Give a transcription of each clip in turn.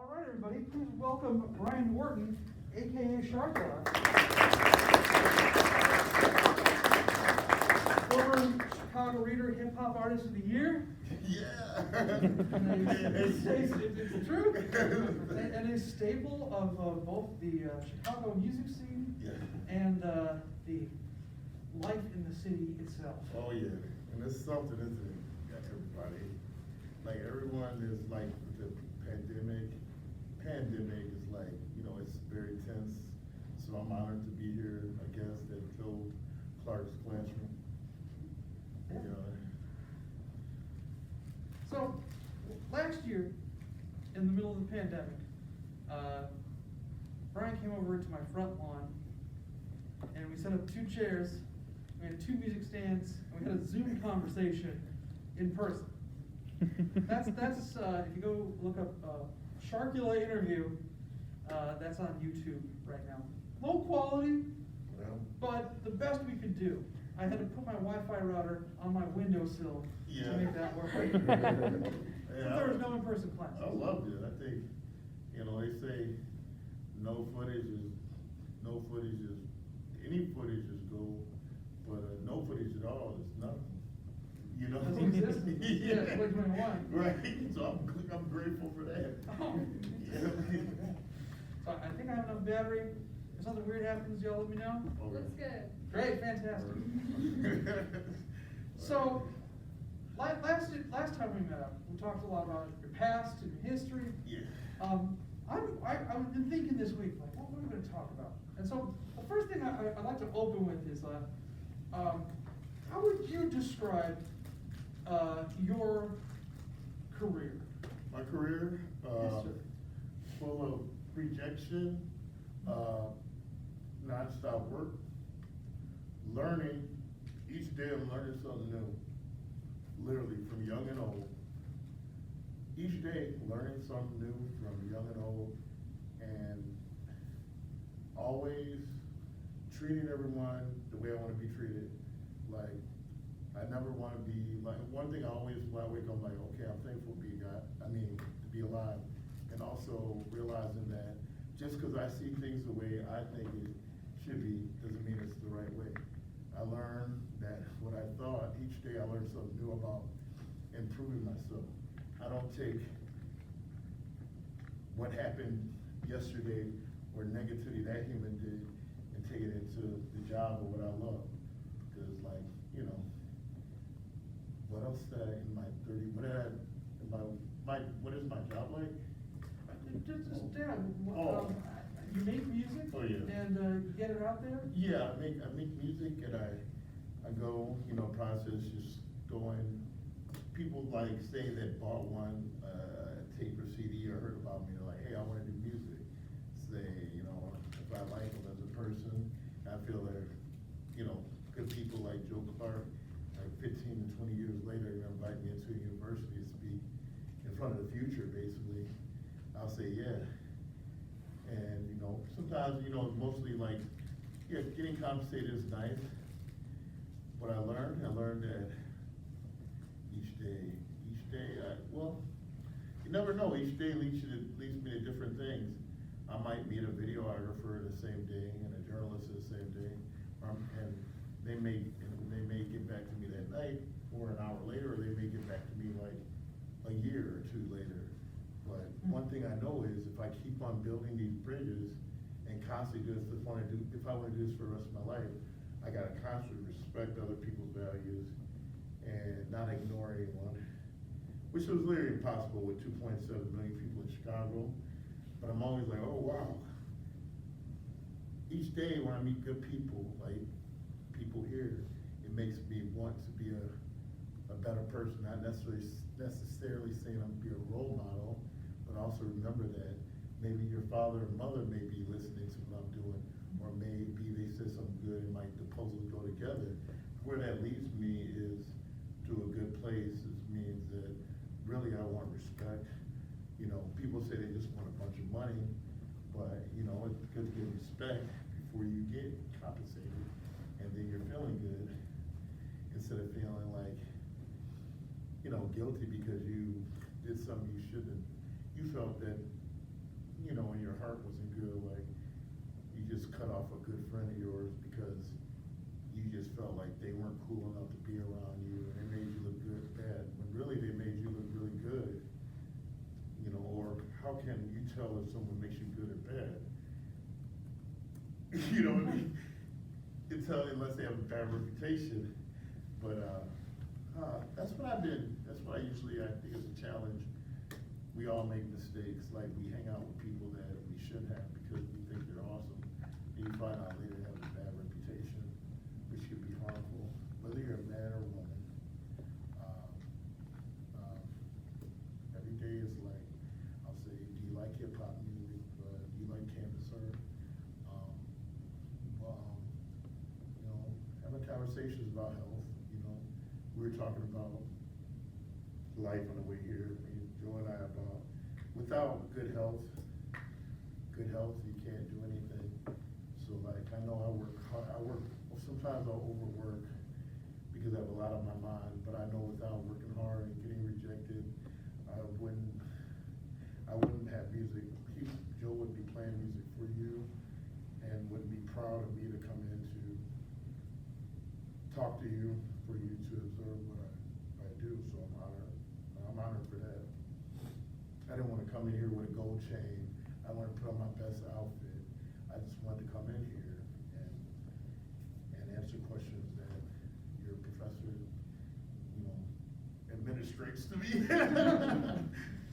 All right, everybody, please welcome Brian Wharton, aka Sharkula. Former Chicago Reader Hip Hop Artist of the Year. Yeah. It's true. And a staple of both the Chicago music scene and the life in the city itself. Oh yeah, and it's something, isn't it? Got everybody. Like everyone is like the pandemic. Pandemic is like, it's very tense. So I'm honored to be here, I guess, at Joe Clark's classroom. Yeah. So, last year, in the middle of the pandemic, Brian came over to my front lawn, and we set up 2 chairs, we had 2 music stands, and we had a Zoom conversation in person. That's if you go look up Sharkula interview, that's on YouTube right now. Low quality, but the best we could do. I had to put my Wi-Fi router on my windowsill to make that work. Since there was no in-person class. I loved it. I think, they say any footage is gold, but no footage at all is nothing. Doesn't exist? Yeah, 2021. Right, so I'm grateful for that. Oh. Yeah. So I think I have enough battery. If something weird happens, y'all let me know. Okay. Looks good. Great, fantastic. So, last time we met up, we talked a lot about your past and your history. Yeah. I've been thinking this week, like, what are we going to talk about? And so, the first thing I'd like to open with is, how would you describe your career? My career, Yes, sir. full of rejection, non-stop work, learning. Each day I'm learning something new, literally from young and old. Each day learning something new from young and old, and always treating everyone the way I want to be treated. Like, I never want to be, like, one thing I always, when I wake up, I'm like, okay, I'm thankful to be alive. And also realizing that just because I see things the way I think it should be, doesn't mean it's the right way. I learned that what I thought, each day I learned something new about improving myself. I don't take what happened yesterday or negativity that human did and take it into the job or what I love. Because what else did I in my 30, what is my job like? Just Dad, you make music Oh, yeah. and you get it out there? Yeah, I make music, and I go, process, just going. People like say that bought one tape or CD or heard about me, they're like, hey, I want to do music. Say, if I like them as a person, I feel they're, good people like Joe Clark, like 15 to 20 years later, invite me into a university to speak in front of the future, basically. I'll say, yeah. And, sometimes, it's mostly like, getting compensated is nice. What I learned that each day, you never know, each day leads me to different things. I might meet a videographer the same day and a journalist the same day, and they may get back to me that night or an hour later, or they may get back to me like a year or 2 later. But one thing I know is if I keep on building these bridges and constantly do this, if I want to do this for the rest of my life, I gotta constantly respect other people's values and not ignore anyone, which was literally impossible with 2.7 million people in Chicago. But I'm always like, oh wow. Each day when I meet good people, like people here, it makes me want to be a better person, not necessarily saying I'm gonna be a role model, but also remember that maybe your father or mother may be listening to what I'm doing, or maybe they said something good and the puzzles go together. Where that leads me is to a good place. It means that really I want respect. People say they just want a bunch of money, but it's good to get respect before you get compensated, and then you're feeling good instead of feeling like guilty because you did something you shouldn't. You felt that you know, and your heart wasn't good, like, you just cut off a good friend of yours because you just felt like they weren't cool enough to be around you, and they made you look good, bad, when really they made you look really good. You know, or how can you tell if someone makes you good or bad? You know what I mean? You tell unless they have a bad reputation. But that's what I usually, I think it's a challenge. We all make mistakes, like we hang out with people that we shouldn't have because we think they're awesome. And you find out later they have a bad reputation, which could be harmful, whether you're a man or a woman. Every day is like, I'll say, do you like hip hop music? Do you like Canvas Earth? You know, having conversations about health, you know. We were talking about life on the way here, Joe and I, about without good health, you can't do anything. So like, I know I work hard, well, sometimes I'll overwork because I have a lot on my mind, but I know without working hard and getting rejected, I wouldn't have music. Joe would be playing music for you and would be proud of me to come in to talk to you, for you to observe what I do, so I'm honored for that. I didn't want to come in here with a gold chain. I want to put on my best outfit. I just wanted to come in here and answer questions that your professor, you know, administrates to me.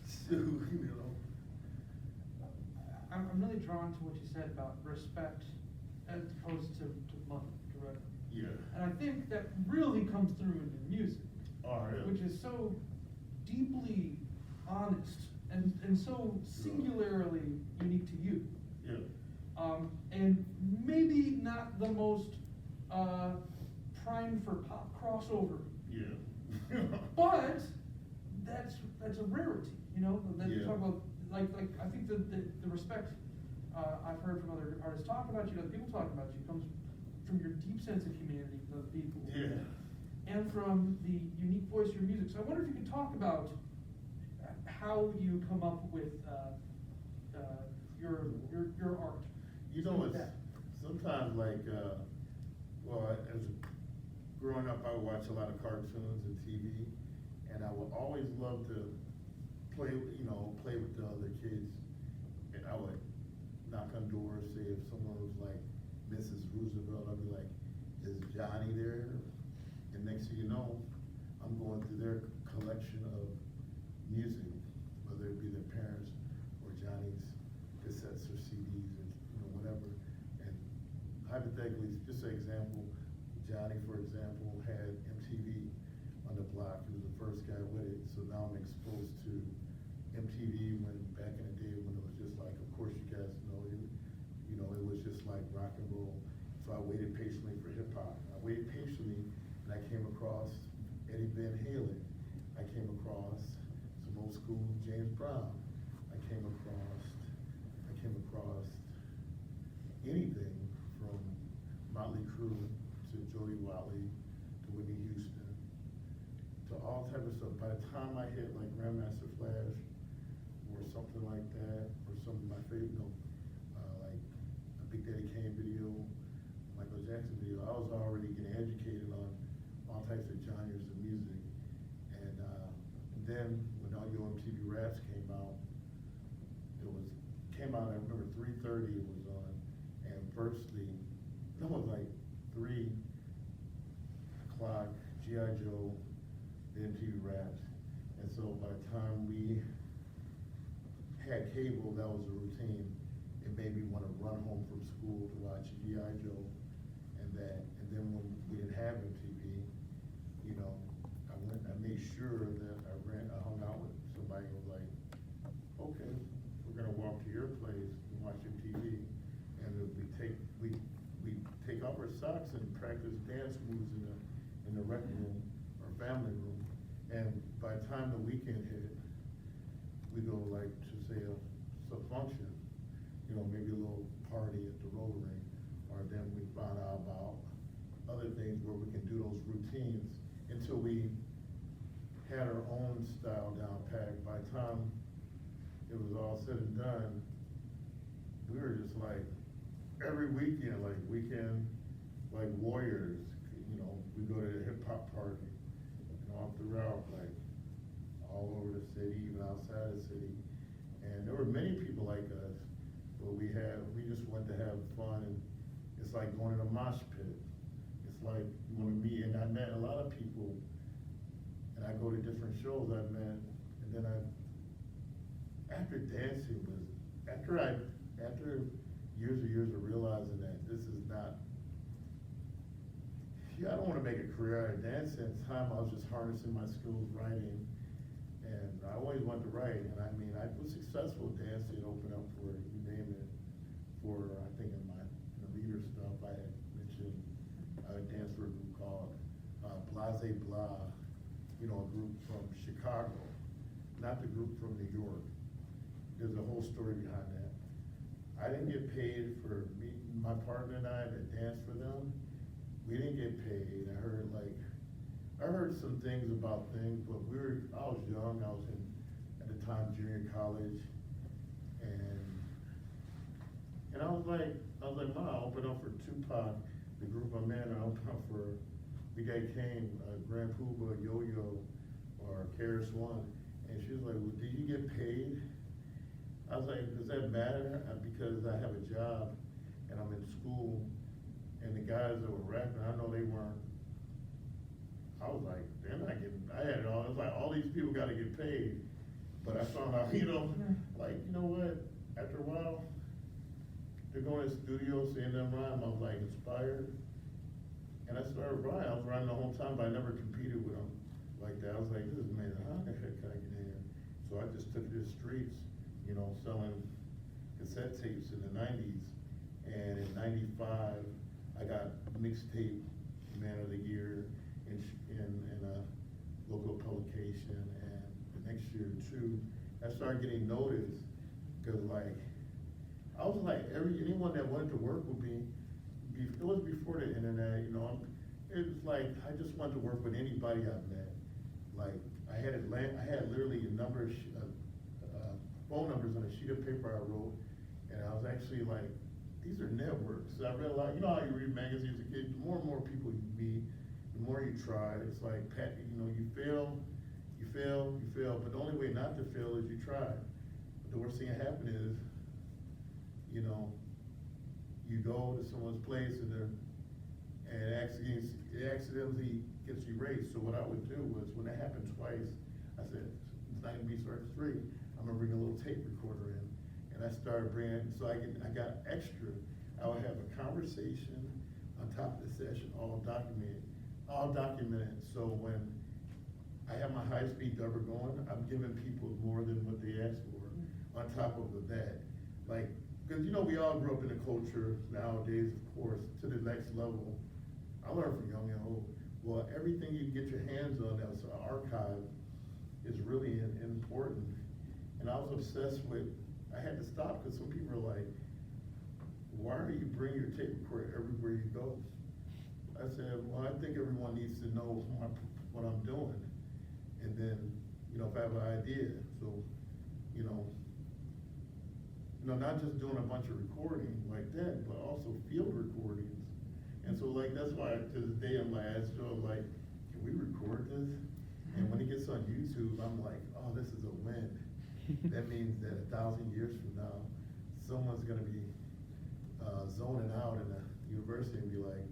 So, you know. I'm really drawn to what you said about respect as opposed to money, correct? Yeah. And I think that really comes through in your music. Oh, really? Which is so deeply honest and so singularly unique to you. Yeah. And maybe not the most primed for pop crossover. Yeah. But that's a rarity, you know. That you Yeah. talk about like I think the respect I've heard from other artists talk about you, other people talk about you, comes from your deep sense of humanity for other people. Yeah. And from the unique voice of your music. So I wonder if you could talk about how you come up with your art. You know, it's sometimes like, well, as growing up, I would watch a lot of cartoons and TV, and I would always love to play with the other kids, and I would knock on doors, say if someone was like Mrs. Roosevelt, I'd be like, is Johnny there? And next thing you know, I'm going through their collection of music, whether it be their parents or Johnny's cassettes or CDs or whatever. And hypothetically, just an example, Johnny, for example, had MTV on the block. He was the first guy with it. So now I'm exposed to MTV when back in the day when it was just like, of course you guys know, it was just like rock and roll. So I waited patiently for hip hop. I waited patiently, and I came across Eddie Van Halen. I came across some old school James Brown. I came across anything from Motley Crue to Jody Watley to Whitney Houston to all type of stuff. By the time I hit like Grandmaster Flash or something like that, or some of my favorite, like a Big Daddy Kane video, Michael Jackson video, I was already getting educated on all types of genres of music. And then when all your MTV Raps came out, I remember 3:30 it was on, and firstly, that was like 3 o'clock, G.I. Joe, the MTV Raps. And so by the time we had cable, that was a routine. It made me want to run home from school to watch G.I. Joe and then when we didn't have MTV, I made sure that I hung out with somebody who was like, okay, we're gonna walk to your place and watch MTV, and we take off our socks and practice dance moves in the rec room or family room, and by the time the weekend hit, we go like to say a function, maybe a little party at the roller rink, or then we found out about other things where we can do those routines until we had our own style down packed. By the time it was all said and done, we were just like, every weekend, like warriors, you know, we go to the hip hop party, and all throughout, like, all over the city, even outside the city. And there were many people like us, but we just went to have fun, and it's like going to the mosh pit. It's like you want to meet, and I met a lot of people, and I go to different shows I've met, and then after dancing after years and years of realizing that this is not, I don't want to make a career out of dancing. At the time, I was just harnessing my skills writing, and I always wanted to write, and I mean, I was successful dancing, open up for, you name it, for, I think in the leader stuff, I had mentioned, I danced for a group called Blase Blah, you know, a group from Chicago, not the group from New York. There's a whole story behind that. I didn't get paid for me, my partner and I that danced for them. We didn't get paid. I heard some things about things, but I was young. I was at the time, junior college, and I was like, Ma, I opened up for Tupac, the group I'm in. I opened up for the guy came, Grand Puba, Yo-Yo, or Karis One, and she was like, well, did you get paid? I was like, does that matter? Because I have a job and I'm in school, and the guys that were rapping, I know they weren't. I was like, they're not getting, I had it all, it was like, all these people gotta get paid. But I found out, you know, like, you know what, after a while, they're going to the studio, seeing them rhyme, I was like inspired. And I started rhyming, I was rhyming the whole time, but I never competed with them like that. I was like, this is amazing, how the heck can I get in here? So I just took to the streets, you know, selling cassette tapes in the 90s. And in 95, I got mixtape man of the year in a local publication. And the next year too, I started getting noticed, because like, I was like, anyone that wanted to work with me, it was before the internet, you know, it was like, I just wanted to work with anybody I met. Like, I had literally a number of phone numbers on a sheet of paper I wrote, and I was actually like, these are networks. So I read a lot, you know how you read magazines as a kid, the more and more people you meet, the more you try. It's like, you know, you fail, but the only way not to fail is you try. But the worst thing that happen is, you know, you go to someone's place and it accidentally gets erased. So what I would do was, when that happened twice, I said, it's not gonna be Circus 3. I'm gonna bring a little tape recorder in. And I started bringing, so I got extra. I would have a conversation on top of the session, all documented. So when I have my high-speed dubber going, I'm giving people more than what they asked for, on top of that. Like, because you know, we all grew up in a culture nowadays, of course, to the next level. I learned from young and old. Well, everything you get your hands on that's archived is really important. And I was obsessed with, I had to stop, because some people are like, why are you bringing your tape recorder everywhere you go? I said, well, I think everyone needs to know what I'm doing. And then, you know, if I have an idea, so, you know, not just doing a bunch of recording like that, but also field recordings. And so, like, that's why to this day I'm like, I'm like, can we record this? And when it gets on YouTube, I'm like, oh, this is a win. That means that 1,000 years from now, someone's gonna be zoning out in a university and be like,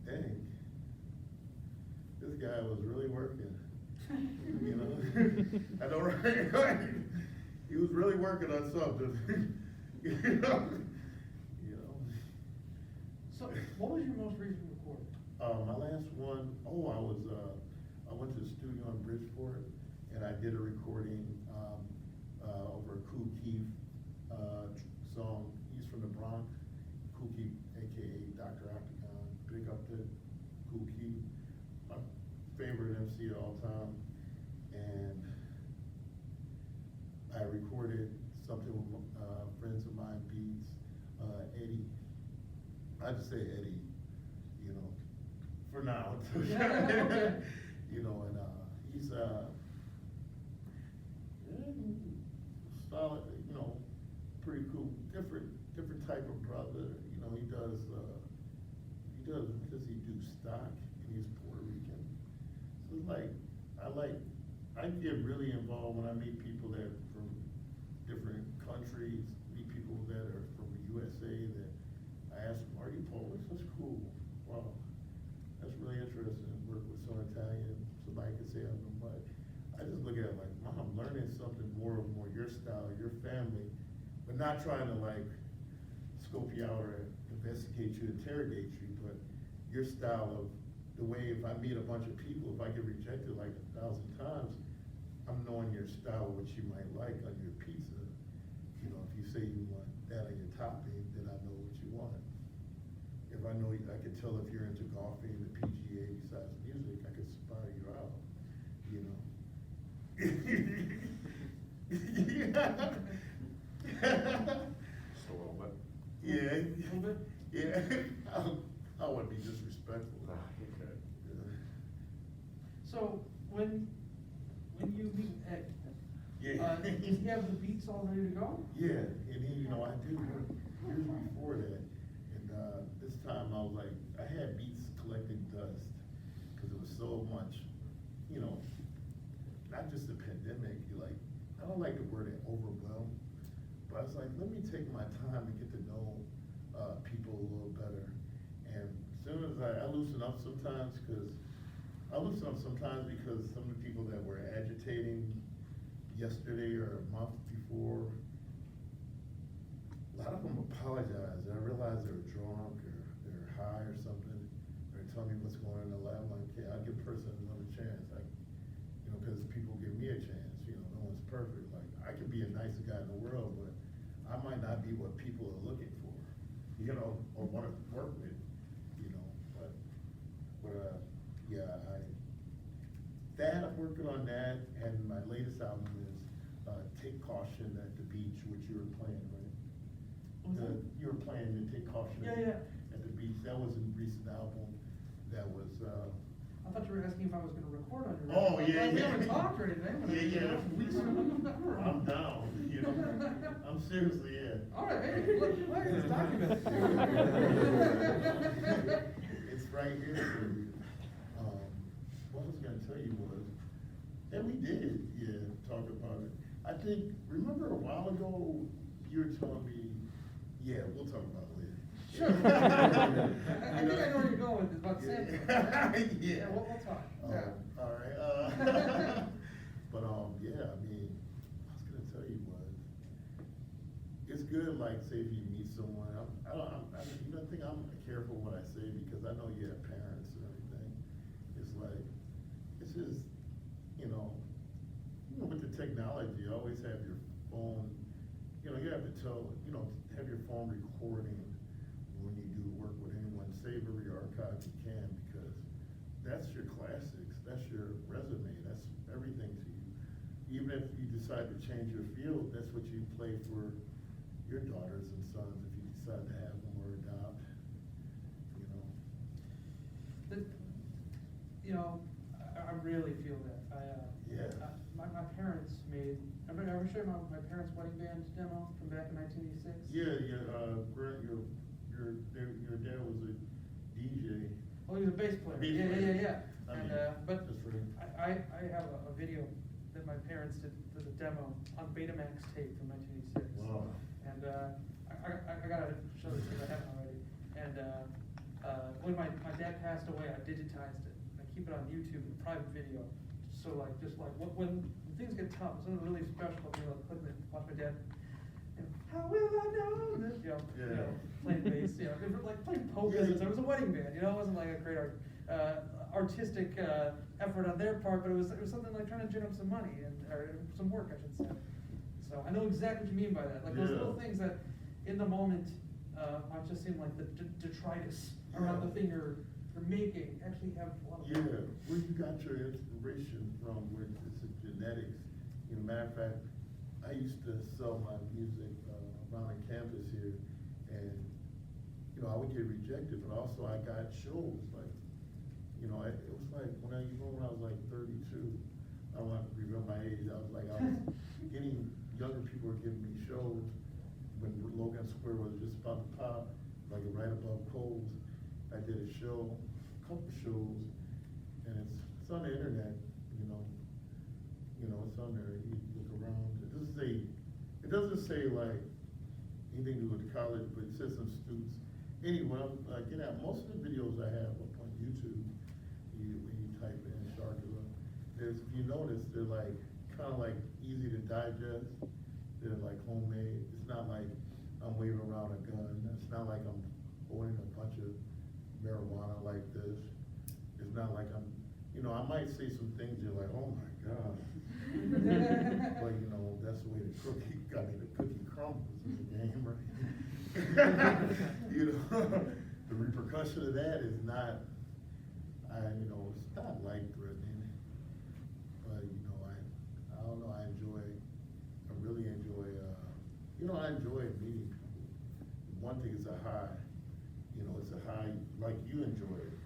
dang, this guy was really working. You know, I know, right? He was really working on something. you know. So, what was your most recent recording? My last one, I went to the studio in Bridgeport, and I did a recording over a Kool Keith song. He's from the Bronx. Kool Keith, aka Dr. Octagon. Big up to Kool Keith, my favorite MC of all time. And I recorded something with friends of mine, Beats, Eddie. I just say Eddie, you know, for now. Yeah. You know, and he's solid, you know, pretty cool. different type of brother, you know, he does, what does he do, stock, and he's Puerto Rican. So it's like, I get really involved when I meet people that from different countries, meet people that are from the USA that I ask them, are you Polish? That's cool. Wow, that's really interesting. Work with some Italian, somebody can say I don't know much. I just look at it like, Mom, I'm learning something more your style, your family, but not trying to like scope you out or investigate you, interrogate you, but your style of the way, if I meet a bunch of people, if I get rejected like 1,000 times, I'm knowing your style, what you might like on your pizza. You know, if you say you want that on your topping, then I know what you want. If I know, I can tell if you're into golfing, the PGA besides music, I can spire you out, you know. So, what? Yeah. A little bit? Yeah. I wouldn't be disrespectful. Okay. Yeah. So, when you meet Ed, Yeah. does he have the beats all ready to go? Yeah, and he, you know, I did work years before that, and, this time I was like, I had beats collecting dust, cause it was so much, you know, not just the pandemic, you like, I don't like the word overwhelmed, but I was like, let me take my time to get to know, people a little better. And as soon as I loosen up sometimes, because some of the people that were agitating yesterday or a month before, a lot of them apologized, and I realized they were drunk or they're high or something. They're telling me what's going on in the lab. I'm like, okay, I'll give a person another chance. You know, because people give me a chance. You know, no one's perfect. Like, I could be a nicest guy in the world, but I might not be what people are looking for, you know, or want to work with, you know. But yeah, I'm working on that, and my latest album is Take Caution at the Beach, which you were playing, right? What was that? You were playing the Take Caution Yeah. at the Beach. That was a recent album. That was. I thought you were asking if I was gonna record on your. Oh, record. yeah, Like, we yeah. haven't talked or anything. But Yeah. I'm I'm down. You know, I'm seriously, yeah. All right, hey, look, it's documented. It's right here for you. What I was gonna tell you was, and we did, yeah, talk about it. I think, remember a while ago, you were telling me, yeah, we'll talk about it later. Sure. I think I know where you're going with this, about Santa. Right? Yeah. We'll talk. Yeah. All right, but, yeah, I mean, I was gonna tell you was, it's good, like, say if you meet someone, you know, I think I'm careful what I say, because I know you have parents and everything. It's like, it's just, you know, with the technology, you always have your phone, you know, you have to have your phone recording when you do work with anyone, save every archive you can, because that's your classics, that's your resume, that's everything to you. Even if you decide to change your field, that's what you play for your daughters and sons, if you decide to have them or adopt, you know. You know, I really feel that. Yeah. My parents made, ever show you my parents' wedding band demo from back in 1986? Yeah, Grant, your dad was a DJ. Oh, he was a bass player. Bass Yeah. player. I And, mean, but that's right. I have a video that my parents did for the demo on Betamax tape from 1986. Wow. And, I gotta show this because I haven't already. And, when my dad passed away, I digitized it. I keep it on YouTube in private video. So when things get tough, it's something really special to be able to click it, watch my dad. And how will I know this? Playing bass, it was like playing poker. Yeah. So it was a wedding band, it wasn't like a great artistic effort on their part, but it was something like trying to gin up some money or some work, I should say. So I know exactly what you mean by that. Like those little things that, in the moment, might just seem like the detritus around the thing you're making actually have a lot of. Yeah, where you got your inspiration from, where it's genetics. You know, matter of fact, I used to sell my music around the campus here, and, you know, I would get rejected, but also I got shows, like, you know, it was like, when I was like 32, I don't want to reveal my age, I was getting, younger people were giving me shows, when Logan Square was just about to pop, like right above Kohl's, I did a show, a couple shows, and it's on the internet, it's on there, you look around, it doesn't say like anything to do with college, but it says some students. Anyway, most of the videos I have up on YouTube, when you type in Sharkula, if you notice, they're like, kinda like easy to digest, they're like homemade, it's not like I'm waving around a gun, it's not like I'm holding a bunch of marijuana like this, it's not like I might say some things you're like, oh my God. But that's the way the cookie crumbles in the game, right? The repercussion of that is not, it's not life threatening, but I don't know, I really enjoy, I enjoy meeting people. One thing is a high, it's a high, like you enjoy it,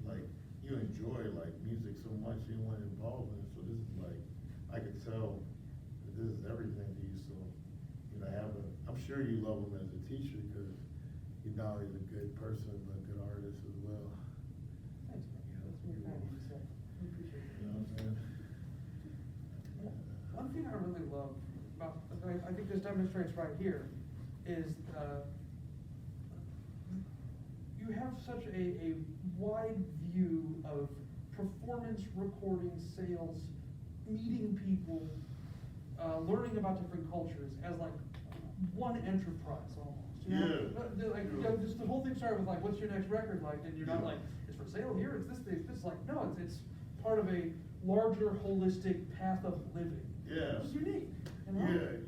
like you enjoy like music so much, you want to involve in it, so this is like, I could tell that this is everything to you, so, I'm sure you love him as a teacher, because not only is a good person, but a good artist as well. Thanks, man. That's very kind of you to say. We appreciate it. You know what I'm saying? One thing I really love about, I think this demonstrates right here, is you have such a wide view of performance, recording, sales, meeting people, learning about different cultures as like one enterprise almost. Just the whole thing started with like, what's your next record like? And you're not like, it's for sale here, it's this thing. It's like, no, it's part of a larger holistic path of living. Yeah. Which is unique. Yeah,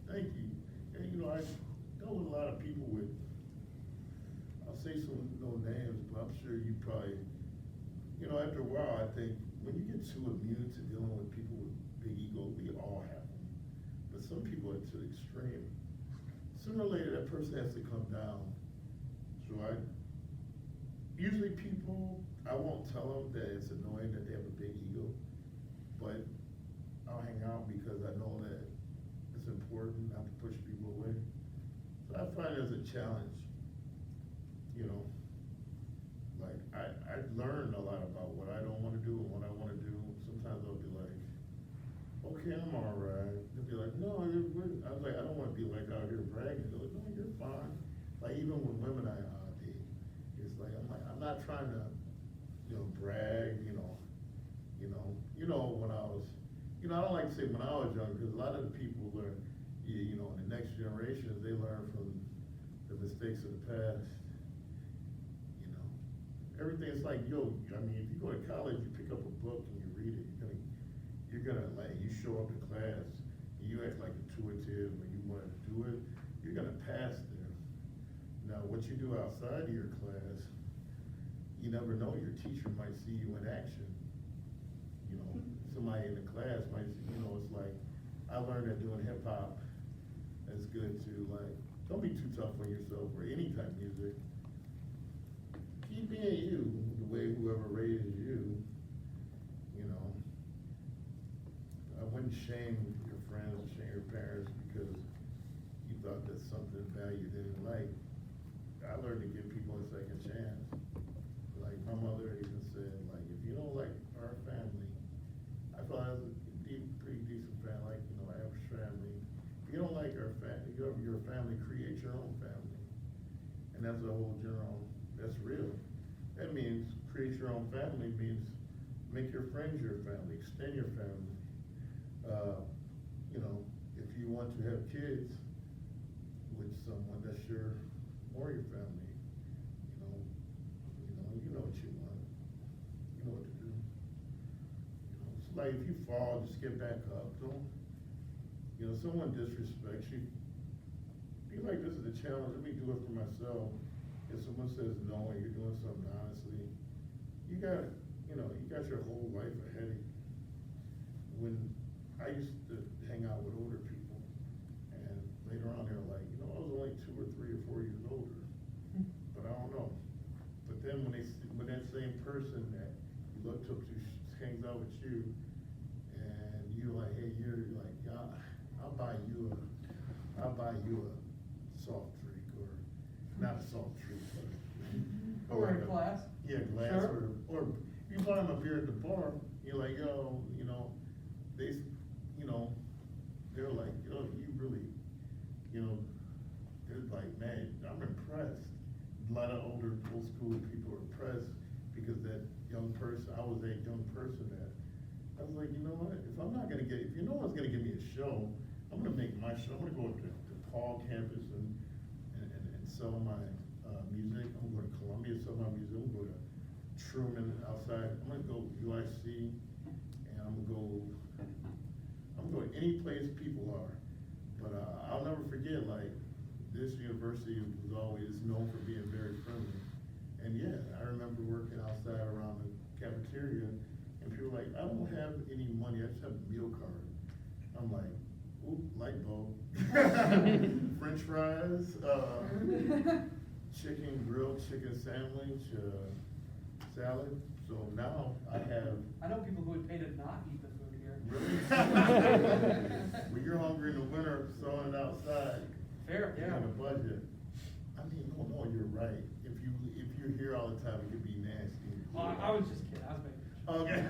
thank you. And I know a lot of people with, I'll say some no names, but I'm sure you probably, after a while, I think when you get too immune to dealing with people with big ego, we all have them. But some people are to the extreme. Sooner or later, that person has to come down. So usually people, I won't tell them that it's annoying that they have a big ego, but I'll hang out because I know that it's important not to push people away. So I find it as a challenge, like I learned a lot about what I don't want to do and what I want to do. Sometimes I'll be like, okay, I'm all right. They'll be like, no, I was like, I don't want to be like out here bragging. They're like, no, you're fine. Like even with women I date, it's like, I'm not trying to, brag, when I was, I don't like to say when I was young, because a lot of the people learn, in the next generation, they learn from the mistakes of the past. Everything's like, if you go to college, you pick up a book and you read it, you're gonna like, you show up to class, and you act like intuitive, and you want to do it, you're gonna pass there. Now, what you do outside of your class, you never know, your teacher might see you in action. Somebody in the class might see, it's like, I learned that doing hip hop, it's good to like, don't be too tough on yourself or any type of music. Keep being you, the way whoever raised you, I wouldn't shame your friends or shame your parents because you thought that's something bad you didn't like. I learned to give people a second chance. Like my mother even said, like, if you don't like our family, I thought I was a pretty decent family, like, average family. If you don't like our family, your family, create your own family. And that's a whole general, that's real. That means create your own family means make your friends your family, extend your family. If you want to have kids with someone that's more your family, you know what you want, you know what to do. It's like if you fall, just get back up. Don't, someone disrespects you, be like, this is a challenge, let me do it for myself. If someone says no and you're doing something honestly, you got your whole life ahead of you. When I used to hang out with older people, and later on they're like, I was only 2 or 3 or 4 years older, but I don't know. But then when that same person that you looked up to hangs out with you, and you're like, hey, you're like, yeah, I'll buy you a soft drink, or not a soft drink, but. Or like a glass. Yeah, glass, Sure. or you buy them a beer at the bar, you're like, yo, you know, they, you know, they're like, yo, you really, you know, they're like, man, I'm impressed. A lot of older, old school people are impressed because that young person, I was that young person that, I was like, you know what, if I'm not gonna get, if you no one's gonna give me a show, I'm gonna make my show, I'm gonna go to Paul campus and sell my, music, I'm gonna go to Columbia, sell my music, I'm gonna go to Truman outside, I'm gonna go UIC, and I'm gonna go any place people are. But, I'll never forget, like, this university was always known for being very friendly. And yeah, I remember working outside around the cafeteria, and people were like, I don't have any money, I just have a meal card. I'm like, ooh, light bulb. French fries, chicken, grilled chicken sandwich, salad. So now I have. I know people who would pay to not eat the food here. Really? When you're hungry in the winter, throwing it outside. Fair, yeah. On a budget. I mean, no, you're right. If you're here all the time, it could be nasty. I was just kidding, I was making. Okay.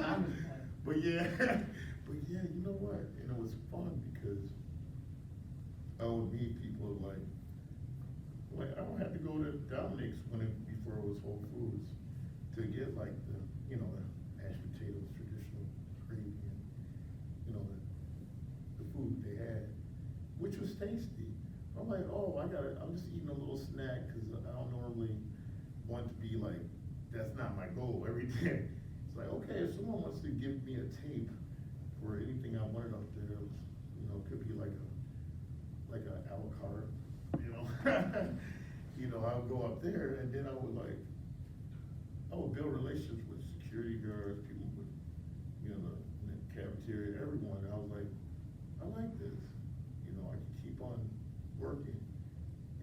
I'm just playing. But yeah, you know what? And it was fun because I would meet people like I don't have to go to Dominic's before it was Whole Foods to get like the, you know, the mashed potatoes, traditional gravy, and, you know, the food they had, which was tasty. I'm like, oh, I'm just eating a little snack because I don't normally want to be like, that's not my goal every day. It's like, okay, if someone wants to give me a tape for anything I wanted up there, you know, it could be like a a la carte, you know. You know, I would go up there and then I would build relations with security guards, people with, you know, in the cafeteria, everyone. And I was like, I like this. You know, I could keep on working.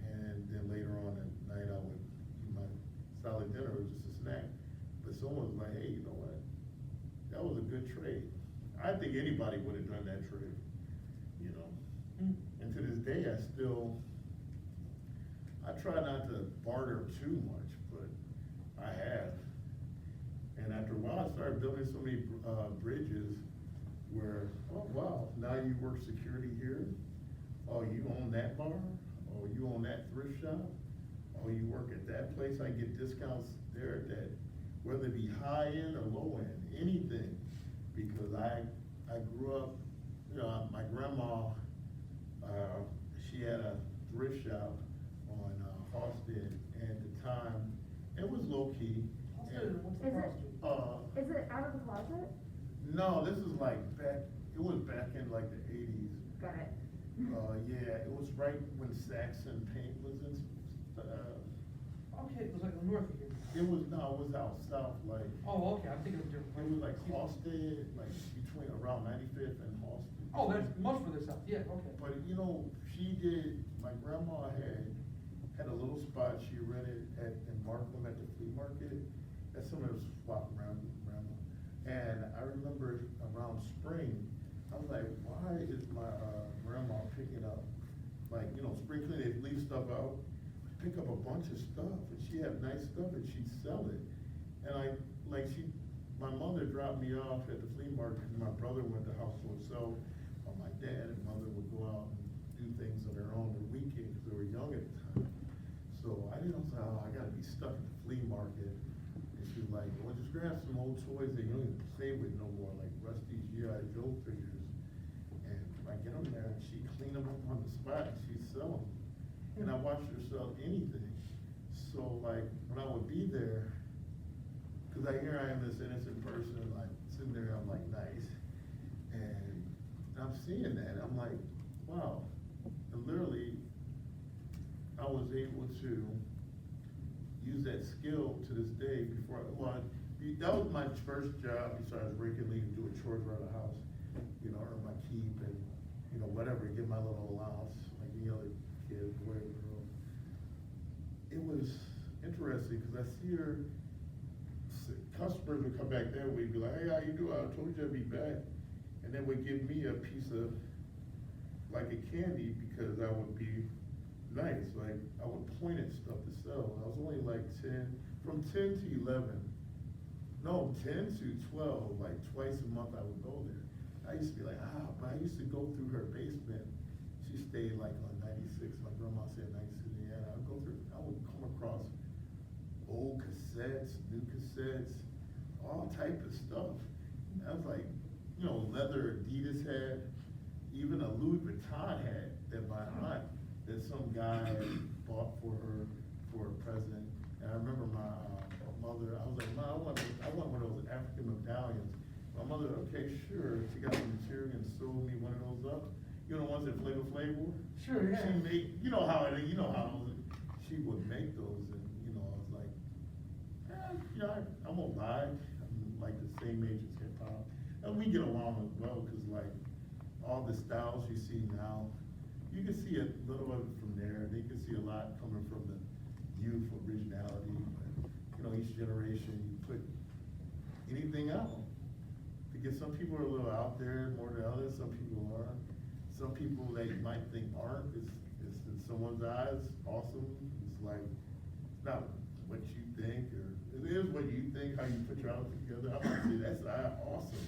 And then later on at night, I would eat my solid dinner, it was just a snack. But someone was like, hey, you know what? That was a good trade. I think anybody would have done that trade, you know. And to this day, I try not to barter too much, but I have. And after a while, I started building so many bridges where, oh wow, now you work security here. Oh, you own that bar? Oh, you own that thrift shop? Oh, you work at that place? I get discounts there at that, whether it be high end or low end, anything. Because I grew up, you know, my grandma, she had a thrift shop on Halsted, and at the time, it was low key. Halsted, what's the cross street? Is it out of the closet? No, this is like it was back in like the 80s. Got it. Yeah, it was right when Saxon Paint was in, Okay, it was like north of here. it was out south, like, Oh, okay, I'm thinking of a different it place. was like Halsted, like between around 95th and Halsted. Oh, that's much further south, yeah, okay. But you know, my grandma had a little spot she rented in Markham at the flea market. That's somewhere that was swapped around with grandma. And I remember around spring, I was like, why is my grandma picking up, like, you know, spring cleaning, they leave stuff out, pick up a bunch of stuff, and she had nice stuff and she'd sell it. And my mother dropped me off at the flea market, and my brother went to household sell, while my dad and mother would go out and do things on their own the weekend, because they were young at the time. So I didn't say, oh, I gotta be stuck at the flea market. And she was like, well, just grab some old toys that you don't even play with no more, like Rusty's G.I. Joe figures. And I get them there, and she'd clean them up on the spot, and she'd sell them. And I watched her sell anything. So like, when I would be there, cause here I am, this innocent person, like, sitting there, I'm like, nice. And I'm seeing that, I'm like, wow. And literally, I was able to use that skill to this day that was my first job besides raking leaf and doing chores around the house. You know, earn my keep and, you know, whatever, get my little allowance, like any other kid, boy or girl. It was interesting, cause I see her, customers would come back that way, be like, hey, how you doing? I told you I'd be back. And then would give me a piece of, like a candy, because I would be nice, like, I would point at stuff to sell. I was only like 10, from 10 to 11. No, 10 to 12, like twice a month I would go there. I used to be like, but I used to go through her basement. She stayed like on 96, my grandma said 96, yeah, I would come across old cassettes, new cassettes, all type of stuff. I was like, you know, leather Adidas hat, even a Louis Vuitton hat that my aunt, that some guy bought for her for a present. And I remember my mother, I was like, Ma, I want one of those African medallions. My mother, okay, sure. She got the material and sewed me one of those up. You know, the ones that Flavor Flav. Sure, yeah. She made, you know how she would make those, and you know, I was like, I won't lie. I'm like the same age as hip hop, and we get along as well, cause like all the styles you see now, you can see a little of it from there. They can see a lot coming from the youth originality, but you know, each generation you put anything out. Because some people are a little out there more than others, some people are. Some people that you might think aren't, it's in someone's eyes awesome. It's like, it's not what you think, or it is what you think, how you put your outfit together. I might say that's awesome.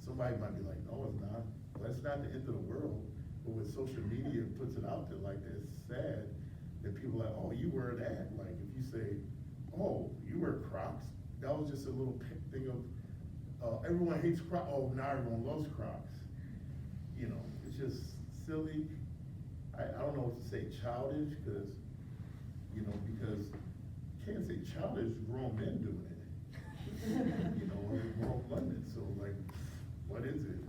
Somebody might be like, no, it's not. Well, it's not the end of the world. But when social media puts it out there like that, it's sad that people are like, oh, you wear that. Like if you say, oh, you wear Crocs, that was just a little thing of, everyone hates Crocs. Oh, now everyone loves Crocs. You know, it's just silly. I don't know what to say, childish, because you can't say childish, grown men doing it. You know, or grown women. So like, what is it?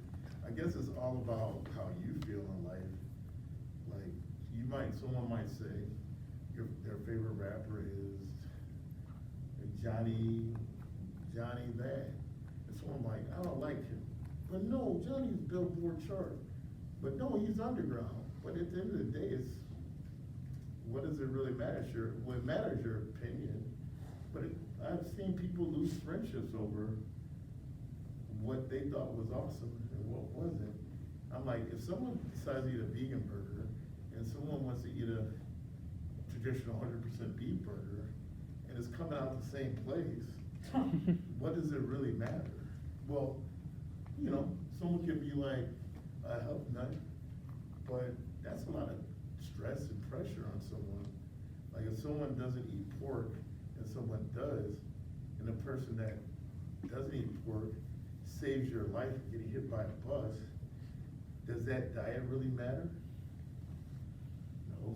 I guess it's all about how you feel in life. Like someone might say their favorite rapper is Johnny that. So I'm like, I don't like him. But no, Johnny's Billboard chart. But no, he's underground. But at the end of the day, what does it really matter? Sure, what matters your opinion. But I've seen people lose friendships over what they thought was awesome and what wasn't. I'm like, if someone decides to eat a vegan burger and someone wants to eat a traditional 100% beef burger and it's coming out the same place, what does it really matter? Well, you know, someone could be like a health nut, but that's a lot of stress and pressure on someone. Like if someone doesn't eat pork and someone does, and the person that doesn't eat pork saves your life from getting hit by a bus, does that diet really matter? No.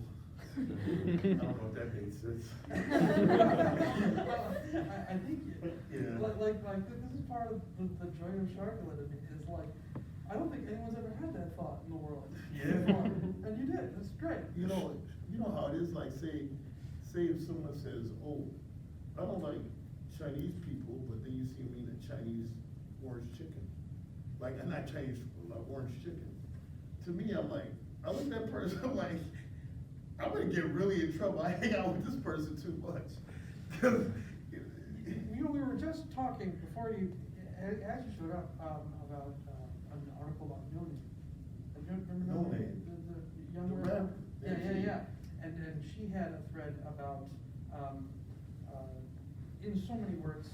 I don't know if that makes sense. Well, I think, Yeah. like, this is part of the joy of Sharkula to me, is like, I don't think anyone's ever had that thought in the world. Yeah. Before. And you did, that's great. You know how it is, like say if someone says, oh, I don't like Chinese people, but then you see me eat a Chinese orange chicken. Like, I'm not Chinese people, like orange chicken. To me, I'm like, I look at that person, I'm like, I'm gonna get really in trouble. I hang out with this person too much. You know, we were just talking before you actually showed up, about, an article about No Name. Do you remember No No Name? The young The rapper? rapper. Yeah. And she had a thread about, in so many words,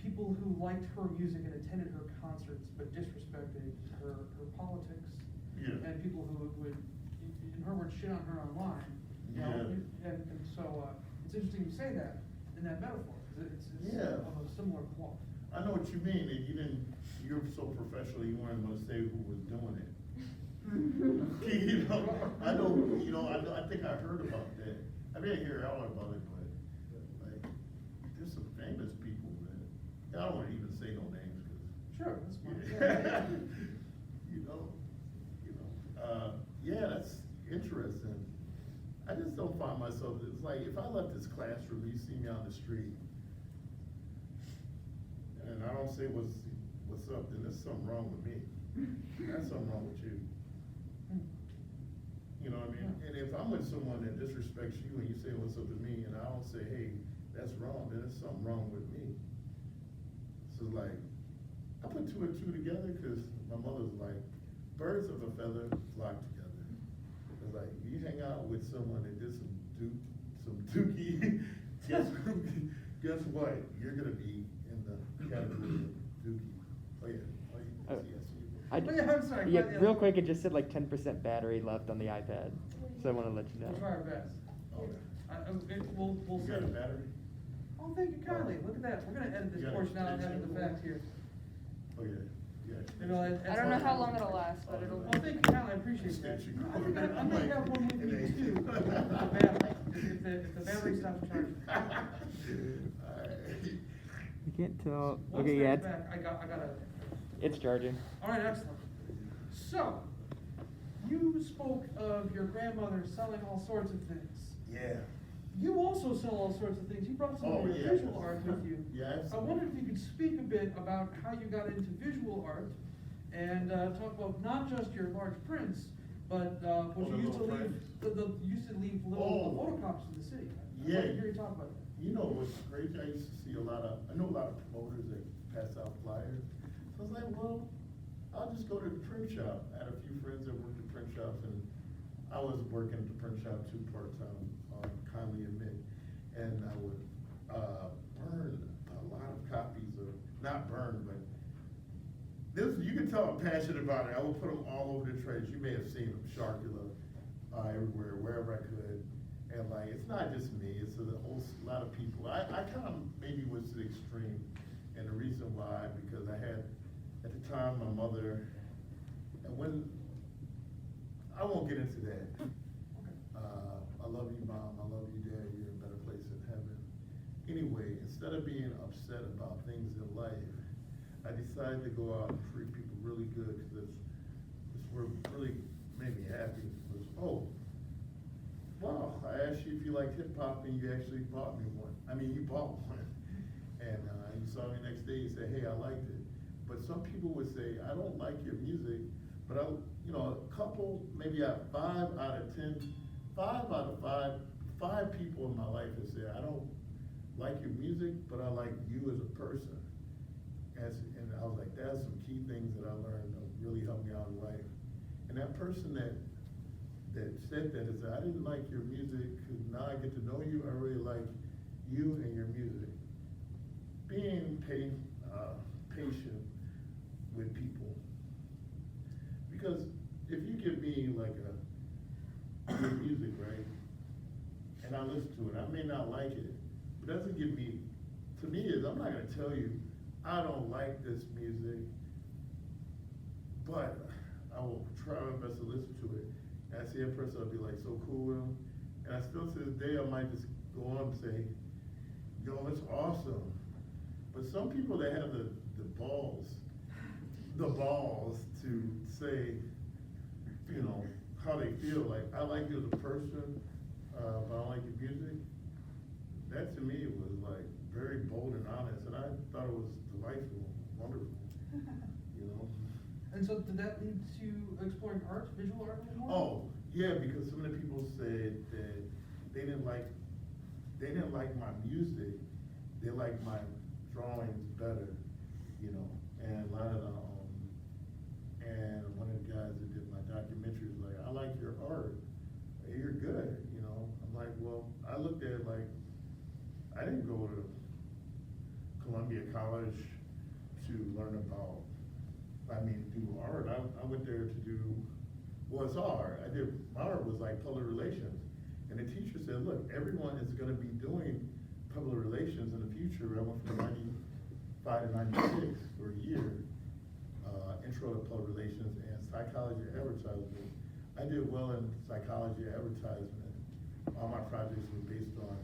people who liked her music and attended her concerts but disrespected her politics. Yeah. And people who would, in her words, shit on her online. You know? And so, it's interesting you say that in that metaphor, because it's Yeah. of a similar cloth. I know what you mean, and you're so professional, you weren't gonna say who was doing it. I think I heard about that. I didn't hear all about it, but like, there's some famous people that, I don't wanna even say no names, Sure, that's fine. yeah. Yeah, that's interesting. I just don't find myself, it's like, if I left this classroom, you see me on the street, and I don't say what's up, then there's something wrong with me. There's something wrong with you. You know what I mean? And if I'm with someone that disrespects you and you say what's up to me, and I don't say, hey, that's wrong, then there's something wrong with me. So like, I put two and two together because my mother's like, birds of a feather flock together. It's like, you hang out with someone that did some dookie, guess what? You're gonna be in the category of dookie. Oh, yeah. Oh, Oh. yes. Oh, yeah, I'm sorry. Yeah, Go ahead. real quick, it just said like 10% battery left on the iPad, so I want to let you We'll know. try our best. Okay. We'll You see. got a battery? Oh, thank you kindly. Look at that. We're gonna edit this You got portion out and extension add the cord? facts here. Oh, yeah. You know, I don't know how long it'll last, but it'll. Well, thank you kindly. I appreciate that. Extension I think cord. I may have one with me It too. ain't. The battery. If the battery stops charging. You can't tell. Once Okay, yeah, that's back, I got a. it's charging. All right, excellent. So, you spoke of your grandmother selling all sorts of things. Yeah. You also sell all sorts of things. You brought some Oh, of your yeah. visual art with you. Yeah, I wondered if you could speak a bit about how you got into visual art and talk about not just your large prints, but what the you used to little leave, frames. you used to leave little Oh. photocopies in the city. I'd Yeah. like to hear you talk about that. You know what's crazy? I used to see I know a lot of promoters that pass out flyers. So I was like, well, I'll just go to the print shop. I had a few friends that worked at print shops, and I was working at the print shop too part-time, kindly admit. And I would, burn a lot of copies of, not burn, but you can tell I'm passionate about it. I would put them all over the trades. You may have seen them, Sharkula, everywhere, wherever I could. And like, it's not just me, it's a whole lot of people. I kind of maybe was to the extreme, and the reason why, because I had, at the time, my mother, and I won't get into that. I love you, Mom, I love you, Dad, you're in a better place in heaven. Anyway, instead of being upset about things in life, I decided to go out and treat people really good, because this what really made me happy was, oh, wow, I asked you if you liked hip hop and you actually bought me one. I mean, you bought one. And you saw me next day, you said, hey, I liked it. But some people would say, I don't like your music, but a couple, maybe out 5 out of 10, 5 out of 5 people in my life have said, I don't like your music, but I like you as a person. And I was like, that's some key things that I learned that really helped me out in life. And that person that said that is that I didn't like your music, because now I get to know you, I really like you and your music. Being patient with people. Because if you give me like your music, right, and I listen to it, I may not like it, but it doesn't give me, to me is, I'm not gonna tell you, I don't like this music, but I will try my best to listen to it. And I see a person, I'll be like so cool with them, and I still to this day, I might just go on and say, yo, it's awesome. But some people that have the balls to say, how they feel, like, I like you as a person, but I don't like your music, that to me was like very bold and honest, and I thought it was delightful, wonderful, And so did that lead to exploring art, visual art a little more? Oh, yeah, because some of the people said that they didn't like my music, they liked my drawings better, and a lot of and one of the guys that did my documentary was like, I like your art, you're good, I'm like, well, I looked at it like, I didn't go to Columbia College to learn about, do art. I went there to do, well, it's all art. My art was like public relations. And the teacher said, look, everyone is gonna be doing public relations in the future. I went from 95 to 96 for a year, intro to public relations and psychology and advertisement. I did well in psychology and advertisement. All my projects were based on,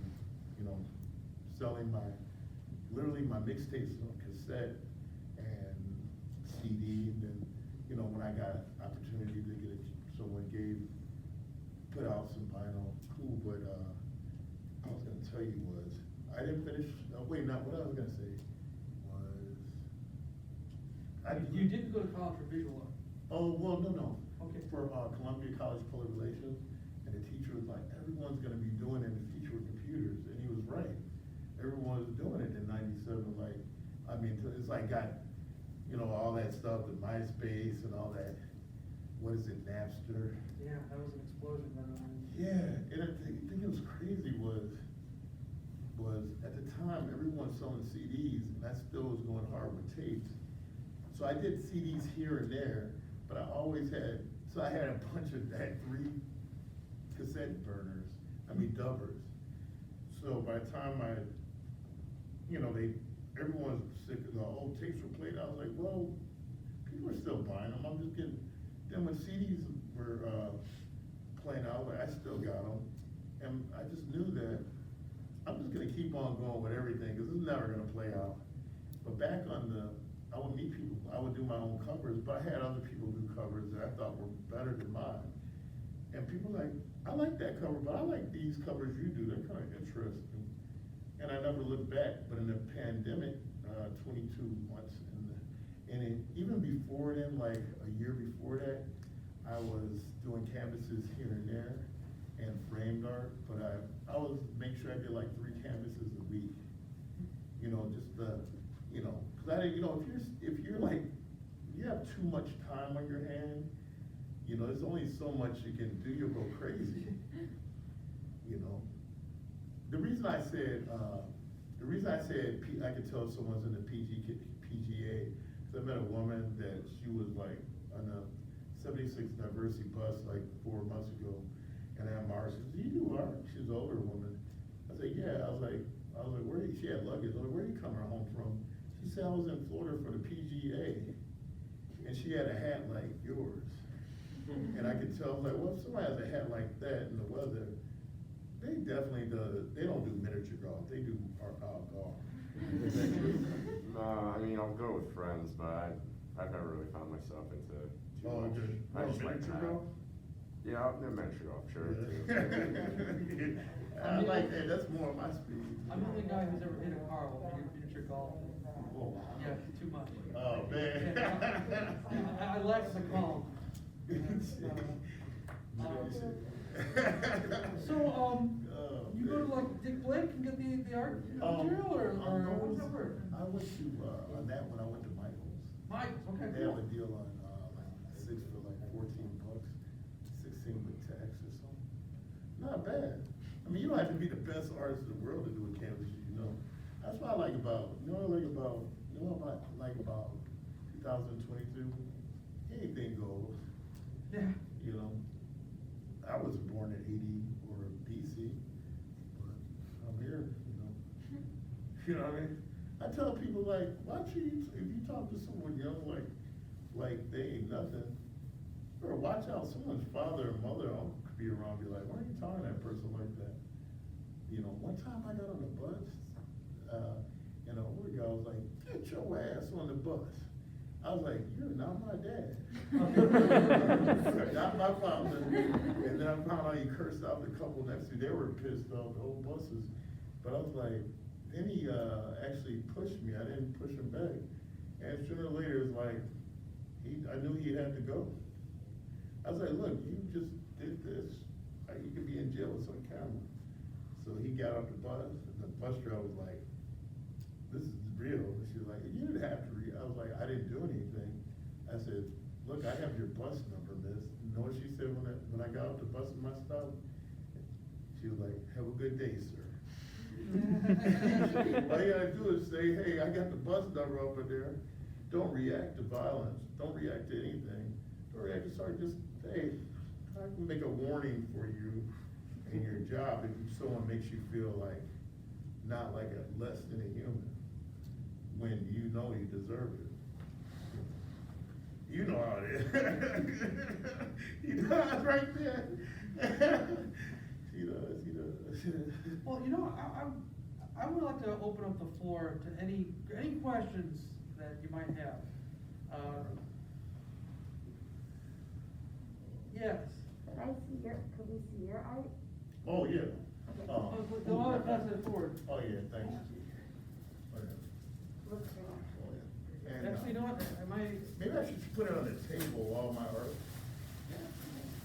selling literally my mixtapes on cassette and CD, and then, when I got opportunity to get put out some vinyl, cool, but, I was gonna tell you was, I didn't finish, what I was gonna say was, You didn't go to college for visual art? Oh, well, no. Okay. For, Columbia College Public Relations, and the teacher was like, everyone's gonna be doing it in the future with computers, and he was right. Everyone was doing it in '97, it's like got, all that stuff, the MySpace and all that. what is it, Napster? Yeah, that was an explosion then. Yeah, and I think it was crazy was at the time, everyone was selling CDs, and I still was going hard with tapes. So I did CDs here and there, but I always had, so I had I had 3 cassette burners, dubbers. So by the time everyone's sick of the old tapes were played, I was like, well, people are still buying them, I'm just getting, then when CDs were, playing out, I still got them, and I just knew that I'm just gonna keep on going with everything, cause it's never gonna play out. But back on I would meet people, I would do my own covers, but I had other people do covers that I thought were better than mine. And people like, I like that cover, but I like these covers you do, they're kinda interesting. And I never looked back, but in the pandemic, 22 months, even before then, like a year before that, I was doing canvases here and there and framed art, but I was make sure I did like 3 canvases a week. Cause if you're like, you have too much time on your hand, there's only so much you can do, you'll go crazy. The reason I said I could tell if someone's in the PGA, cause I met a woman that she was like on a 76 diversity bus like 4 months ago, and I asked her, do you do art? She was an older woman. I said, yeah. I was like, she had luggage. I was like, where are you coming home from? She said, I was in Florida for the PGA, and she had a hat like yours. And I could tell, I was like, well, if somebody has a hat like that in the weather, they definitely they don't do miniature golf, they do golf. No, I'll go with friends, but I've never really found myself into too Oh, much. okay. I just like Miniature that. golf? Yeah, I'll do miniature golf, sure. too. I like that, that's more my speed. I'm the only guy who's ever hit a car while playing miniature golf. Whoa. Yeah, too much. Oh, man. Yeah, I lack the calm. So, you go to like Dick Blake and get the art material, or how's that work? I went to, on that one, I went to Michael's. Michael's, okay, They have cool. a deal on, like 6 for like $14, 16 with tax or something. Not bad. You don't have to be the best artist in the world to do a canvas, That's what I like about, what I like about 2022? Anything goes. Yeah. I was born in 80 or BC, but I'm here, You know what I mean? I tell people like, if you talk to someone young, like they ain't nothing, or watch out, someone's father or mother or uncle could be around, be like, why are you talking to that person like that? One time I got on the bus, and a older guy was like, get your ass on the bus. I was like, you're not my dad. Not my father. And then I found out he cursed out the couple next to me. They were pissed off, the whole buses. But I was like, then he actually pushed me. I didn't push him back. And sooner or later, it was like, I knew he had to go. I was like, look, you just did this. You could be in jail with some camera. So he got off the bus, and the bus driver was like, this is real. She was like, you didn't have to read. I was like, I didn't do anything. I said, look, I have your bus number, miss. You know what she said when I got off the bus in my stop? She was like, have a good day, sir. All you gotta do is say, hey, I got the bus number over there. Don't react to violence. Don't react to anything. Don't react to sorry, just, hey, I can make a warning for you in your job if someone makes you feel like, not like a less than a human, when you know you deserve it. You know how it is. He does right there. He does. Well, I would like to open up the floor to any questions that you might have. Yes. Could we see your art? Oh, yeah. The one that passes it forward. Oh, yeah, thanks. Looks good. Oh, yeah. And, Actually, you know what, maybe I should put it on the table, all my art.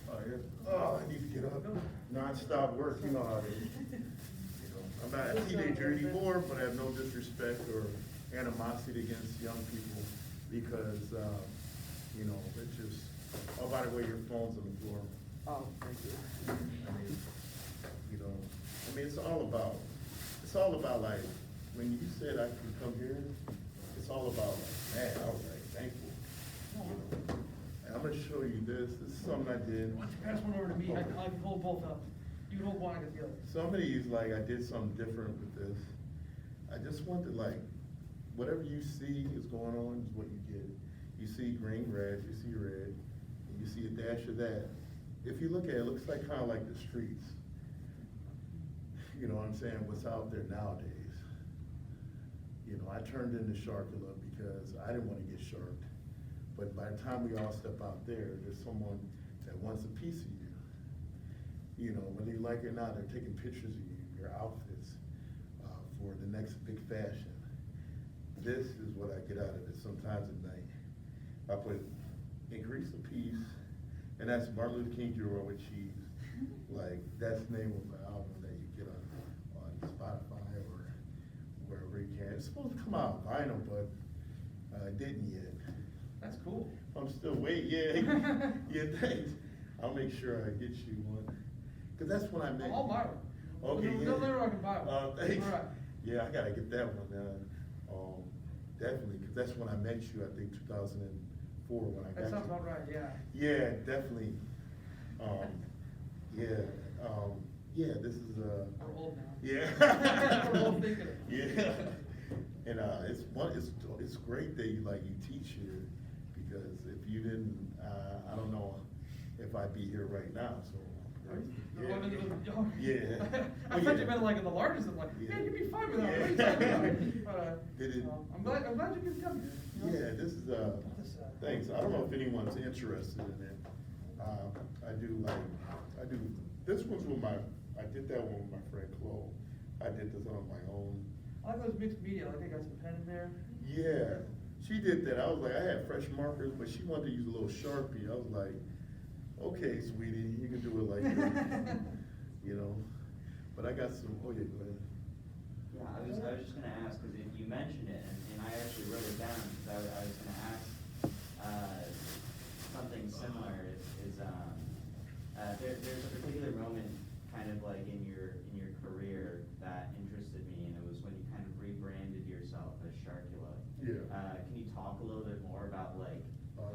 Oh, yeah. Oh, I need to get up. Non-stop work, you know how it is. I'm not a teenager anymore, but I have no disrespect or animosity against young people because, it's just, Oh, by the way, your phone's on the floor. Oh, thank you. I mean, you know, I mean, it's all about like, when you said I can come here, it's all about like, man, I was like thankful, you know. And I'm gonna show you this is something I did. Why don't you pass one over to me, I can hold both up. You can hold one, I can the other. Some of these, like, I did something different with this. I just wanted, like, whatever you see is going on is what you get. You see green, red, you see red, and you see a dash of that. If you look at it, it looks like, kinda like the streets. You know what I'm saying, what's out there nowadays. You know, I turned into Sharkula because I didn't wanna get sharked. But by the time we all step out there, there's someone that wants a piece of you. You know, whether you like it or not, they're taking pictures of you, your outfits, for the next big fashion. This is what I get out of it sometimes at night. I put increase the peace, and that's Martin Luther King Jr. with cheese. Like, that's the name of my album that you get on Spotify or wherever you can. It's supposed to come out vinyl, but it didn't yet. That's cool. I'm still waiting, yeah, yeah, thanks. I'll make sure I get you one. Cause that's when I met you. I'll buy one. Okay, yeah. Later I can buy one. Thanks. All right. Yeah, I gotta get that one, definitely, cause that's when I met you, I think 2004 when I got you. That sounds about right, yeah. Yeah, definitely, yeah, this is, We're old now. yeah. We're old thinking it. Yeah, and, it's great that you teach here, because if you didn't, I don't know if I'd be here right now, so. Yeah. I thought you meant like in the largest, I'm like, yeah, you'd be fine with that. What are you talking about? But, I'm glad you could come here. You know? Yeah, this is, thanks. I don't know if anyone's interested in it. I do, this one's with I did that one with my friend Chloe. I did this on my own. I like those mixed media, like they got some pen in there. Yeah, she did that. I was like, I had fresh markers, but she wanted to use a little Sharpie. I was like, okay, sweetie, you can do it like that, you know? But I got some, oh yeah, go ahead. Yeah, I was just gonna ask, cause you mentioned it, and I actually wrote it down, cause I was gonna ask, something similar there's a particular moment kind of like in your career that interested me, and it was when you kind of rebranded yourself as Sharkula. Yeah. Can you talk a little bit more about like,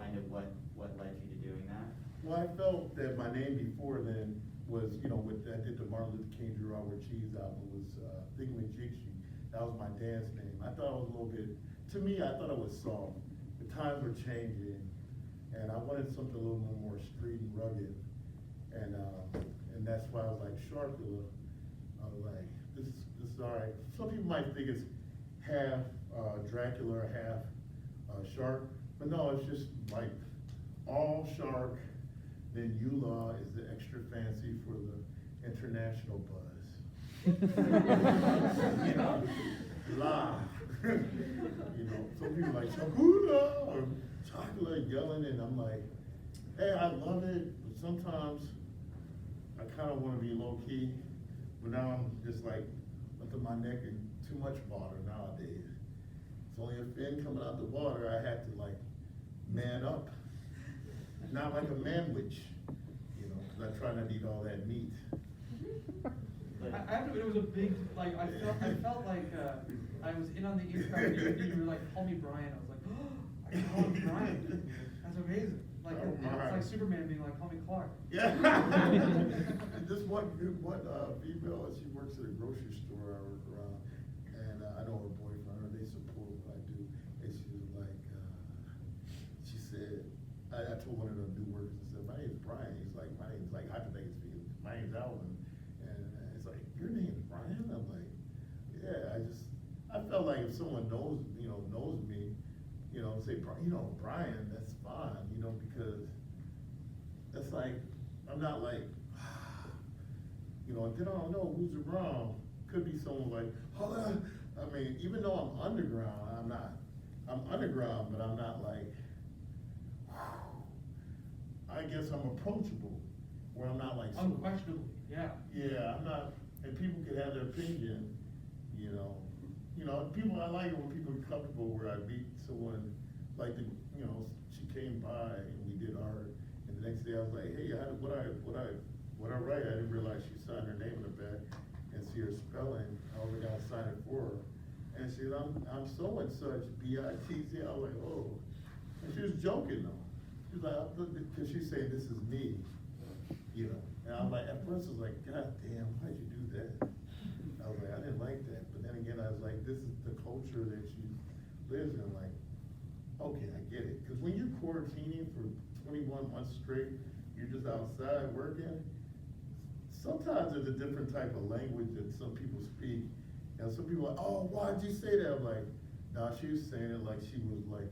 kind of what led you to doing that? Well, I felt that my name before then was, you know, I did the Martin Luther King Jr. Cheese album, was Thingamajiggy. That was my dance name. I thought it was a little bit, to me, I thought it was soft. The times were changing, and I wanted something a little more street and rugged. And that's why I was like, Sharkula. I was like, this is all right. Some people might think it's half Dracula or half shark, but no, it's just like all shark. Then Eula is the extra fancy for the international buzz. You know, la. You know, some people like Sharkula or chocolate yelling, and I'm like, hey, I love it, but sometimes I kind of want to be low key, but now I'm just like up to my neck in too much water nowadays. It's only a fin coming out the water, I had to like man up. Not like a manwich, you know, because I try not to eat all that meat. I have to admit, it was a big, like, I felt like, I was in on the inside, and you were like, call me Brian, I was like, oh, I can call him Brian, that's amazing. Like, Oh, it's my. like Superman being like, call me Clark. Yeah. This one female, she works at a grocery store I work around, and I know her boyfriend, they support what I do, and she was like, she said, I told one of the new workers, I said, my name's Brian. He's like, my name's like, hypothetically, my name's Alvin. And it's like, your name's Brian? I'm like, yeah, I felt like if someone knows me, you know, say, you know, Brian, that's fine, you know, because that's like, I'm not like, you know, then I don't know who's around. Could be someone like, hold on. I mean, even though I'm underground, I'm underground, but I'm not like, I guess I'm approachable, where I'm not like. Unquestionably, yeah. Yeah, I'm not, and people can have their opinion, you know. You know, people, I like it when people are comfortable where I meet someone, like, you know, she came by and we did art, next day I was like, hey, what I write, I didn't realize she signed her name in the back and see her spelling, I was like, I'll sign it for her. And she said, I'm so and such, B-I-T-Z, I was like, oh. And she was joking though. She was like, cause she's saying this is me, you know. And I'm like, at first I was like, God damn, why'd you do that? I was like, I didn't like that. But then again, I was like, this is the culture that she lives in, like, okay, I get it. Cause when you're quarantining for 21 months straight, you're just outside working, sometimes there's a different type of language that some people speak. And some people are like, oh, why'd you say that? I'm like, nah, she was saying it like she was like,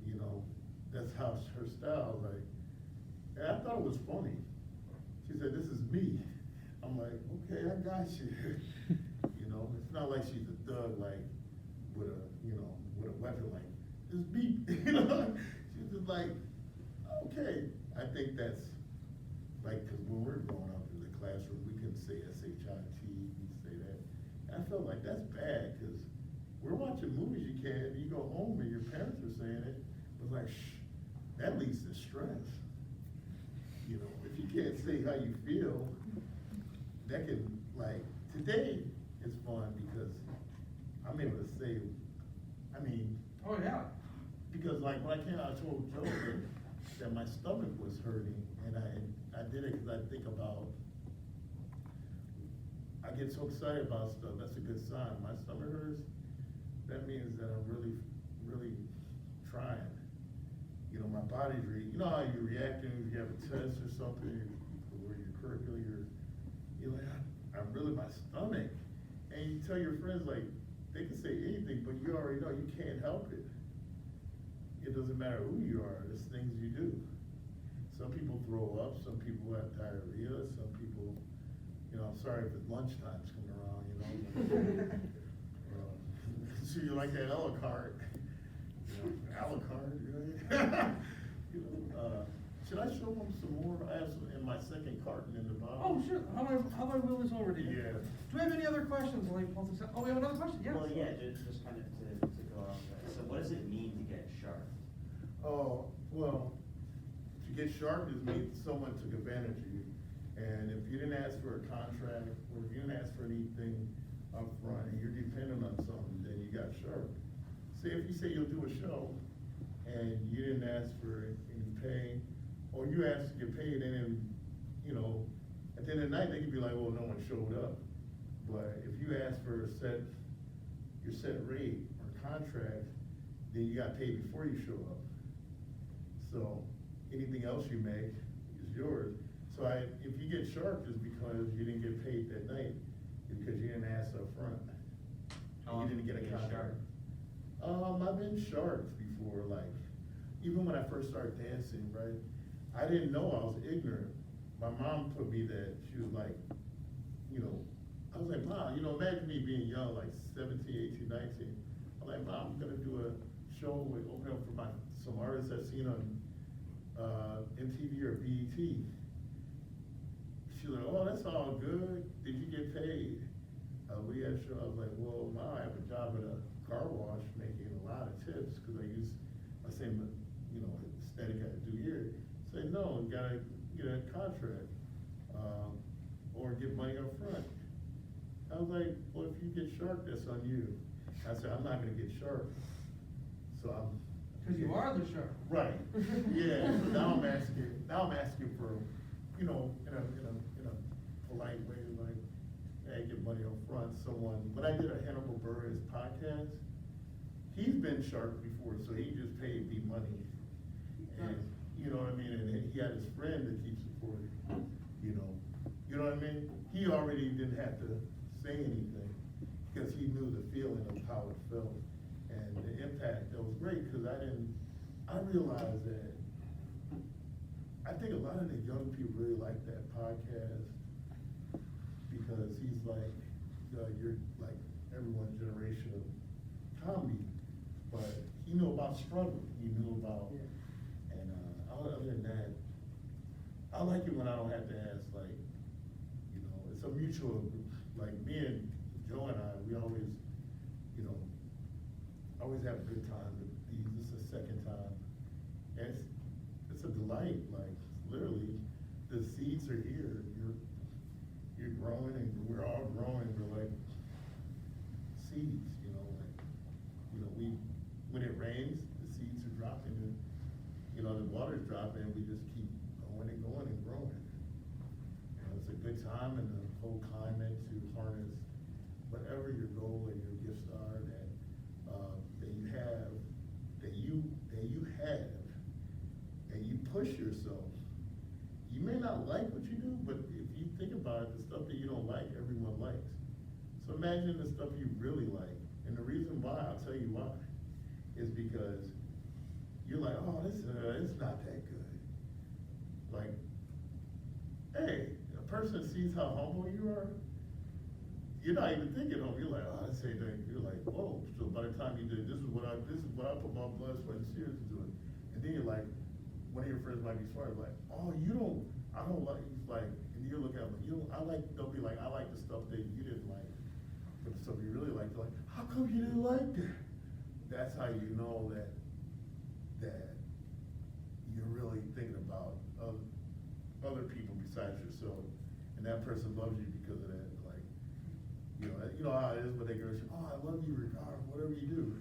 you know, that's how her style, like, and I thought it was funny. She said, this is me. I'm like, okay, I got you. You know, it's not like she's a thug, like, with a, you know, with a weapon, like, it's me. You know, she's just like, okay. I think that's, like, cause when we're growing up in the classroom, we couldn't say S-H-I-T, we say that. And I felt like that's bad, cause we're watching movies you can, you go home and your parents are saying it, it's like, shh, that leads to stress. You know, if you can't say how you feel, that can, like, today is fun because I'm able to say, I mean. Oh, yeah. Because like when I came out, I told Joe that my stomach was hurting, and I did it because I think about, I get so excited about stuff, that's a good sign. My stomach hurts, that means that I'm really, really trying. You know, my body's you know how you're reacting if you have a test or something, or your curricular, you're like, I'm really, my stomach. And you tell your friends, like, they can say anything, but you already know you can't help it. It doesn't matter who you are, there's things you do. Some people throw up, some people have diarrhea, some people, you know, I'm sorry if it's lunchtime's coming around, you know. So you like that a la carte, you know, a la carte, right? You know, should I show them some more? I have some in my second carton in the bottom. Oh, sure, how do I wheel this over to you? Yeah. Do we have any other questions? Like, oh, we have another question, yes. Well, yeah, just kind of to go off that. So what does it mean to get sharp? Oh, well, to get sharp is mean someone took advantage of you. And if you didn't ask for a contract, or if you didn't ask for anything up front, and you're dependent on something, then you got sharp. Say if you say you'll do a show, and you didn't ask for any pay, or you asked to get paid, and then, you know, at the end of the night, they could be like, well, no one showed up. But if you ask for your set rate or contract, then you got paid before you show up. So anything else you make is yours. So if you get sharp, it's because you didn't get paid that night, because you didn't ask up front. How And you didn't get a often do you get contract. I've been sharped before, like, even when I first started dancing, right? I didn't know, I was ignorant. My mom told me that, she was like, you know, I was like, Mom, you know, imagine me being young, like 17, 18, 19. I'm like, Mom, I'm gonna do a show with, open up for some artists I've seen on MTV or BET. She was like, oh, that's all good. Did you get paid? We had a show. I was like, well, Mom, I have a job at a car wash making a lot of tips because I use my same, you know, aesthetic I do here. Say, no, you gotta get a contract or get money up front. I was like, well, if you get sharp, that's on you. I said, I'm not gonna get sharp. So I'm. Cause you are the shark. Right, yeah, so now I'm asking for, you know, in a polite way, like, hey, get money up front. When I did a Hannibal Buress podcast, he's been sharp before, so he just paid me money. And, you know what I mean, and he had his friend that keeps supporting, you know what I mean? He already didn't have to say anything, because he knew the feeling of how it felt. And the impact, that was great, because I realized that, I think a lot of the young people really like that podcast, because he's like, you're like everyone's generation of comedy, but he knew about struggle, he knew about, and other than that, I like it when I don't have to ask, like, you know, it's a mutual, like me and Joe and I, we always, you know, always have a good time. This is the second time, and it's a delight. Like, it's seeds are here, you're growing and we're all growing, we're like seeds, when it rains, the seeds are dropping and, the water's dropping and we just keep going and going and growing. It's a good time in the whole climate to harness whatever your goal and your gifts are that you have, that you have, and you push yourself. You may not like what you do, but if you think about it, the stuff that you don't like, everyone likes. So imagine the stuff you really like, and the reason why, I'll tell you why, is because you're like, oh, this it's not that good. Like, hey, a person sees how humble you are, you're not even thinking, oh, you're like, oh, this ain't that. You're like, whoa. So by the time you do, this is what I put my blood, sweat, and tears into it. And then you're like, one of your friends might be smart, like, oh, I don't like, he's like, and you look at them, they'll be like, I like the stuff that you didn't like. But the stuff you really like, they're like, how come you didn't like that? That's how you know that you're really thinking about other people besides yourself. And that person loves you because of that. Like, you know how it is when they go, oh, I love you regardless of whatever you do.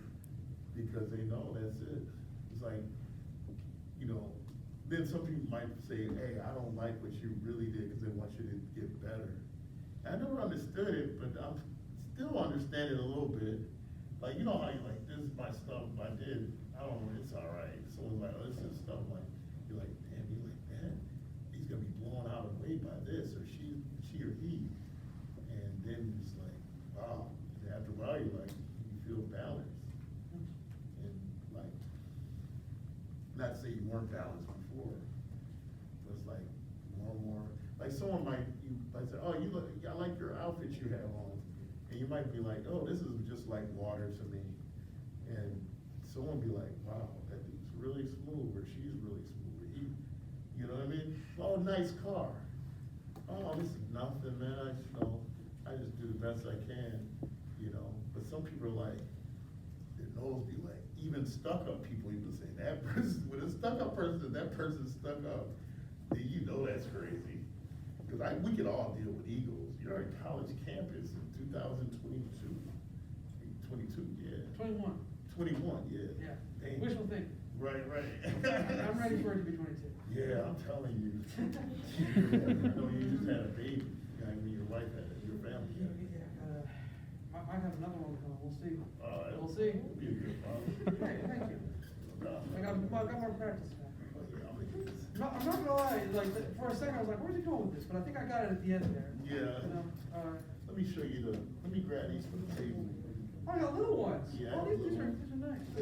Because they know that's it. It's like, then some people might say, hey, I don't like what you really did because they want you to get better. I never understood it, but I'm still understanding a little bit. Like, you know how you're like, this is my stuff I did, I don't know, it's all right. Someone's like, oh, this is stuff like, you're like, damn, man, he's gonna be blown out of the way by this, or she or he. And then it's like, wow. And after a while, you're like, you feel balanced. And like, not to say you weren't balanced before, but it's like more and more. Like someone might say, oh, I like your outfit you have on. And you might be like, oh, this is just like water to me. And someone be like, wow, that dude's really smooth, or she's really smooth, or he, you know what I mean? Oh, nice car. Oh, this is nothing, man. I just do the best I can, But some people are like, their nose be like, even stuck up people even say, that person, when a stuck up person, that person's stuck up, then you know that's crazy. Because we can all deal with egos. You're on college campus in 2022. 22, yeah. 21. 21, yeah. Yeah. Dang. Wishful thinking. Right. I'm ready for it to be 22. Yeah, I'm telling you. You just had a baby, like when your wife had it, your family. Yeah, I have another one coming, we'll see. We'll It'll see. be a good father. Hey, thank you. I got more practice now. Yeah, I'm not gonna lie, like, for a second I was like, where's he going with this? But I think I got it at the end there. Yeah. Let me show you let me grab these from the table. Oh, I got little ones. Yeah. Oh, these are nice. So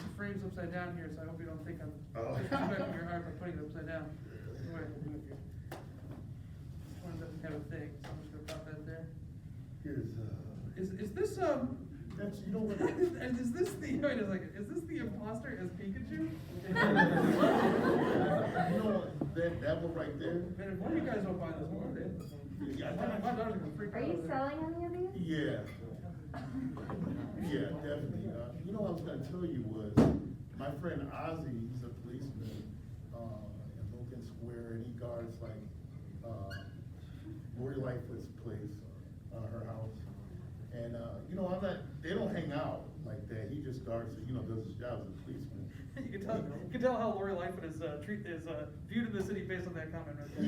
the frame's upside down here, so I hope you don't think I'm disrespecting your art by putting it upside down. That's what I can do it here. This one doesn't have a thing, so I'm just gonna pop that there. Here's, Is this, that's, you know what? and is this the, wait a second, is this the imposter as Pikachu? You know what, that one right there? Man, if one of you guys don't buy this one, Yeah, my daughter's gonna freak out. Are you over selling any of these? Yeah. Yeah, definitely. You know what I was gonna tell you was, my friend Ozzy, he's a policeman, in Logan Square, and he guards like, Lori Lightfoot's place, her house. And, they don't hang out like that. He just guards, does his job as a policeman. You can tell how Lori Lightfoot is viewed in the city based on that comment right there.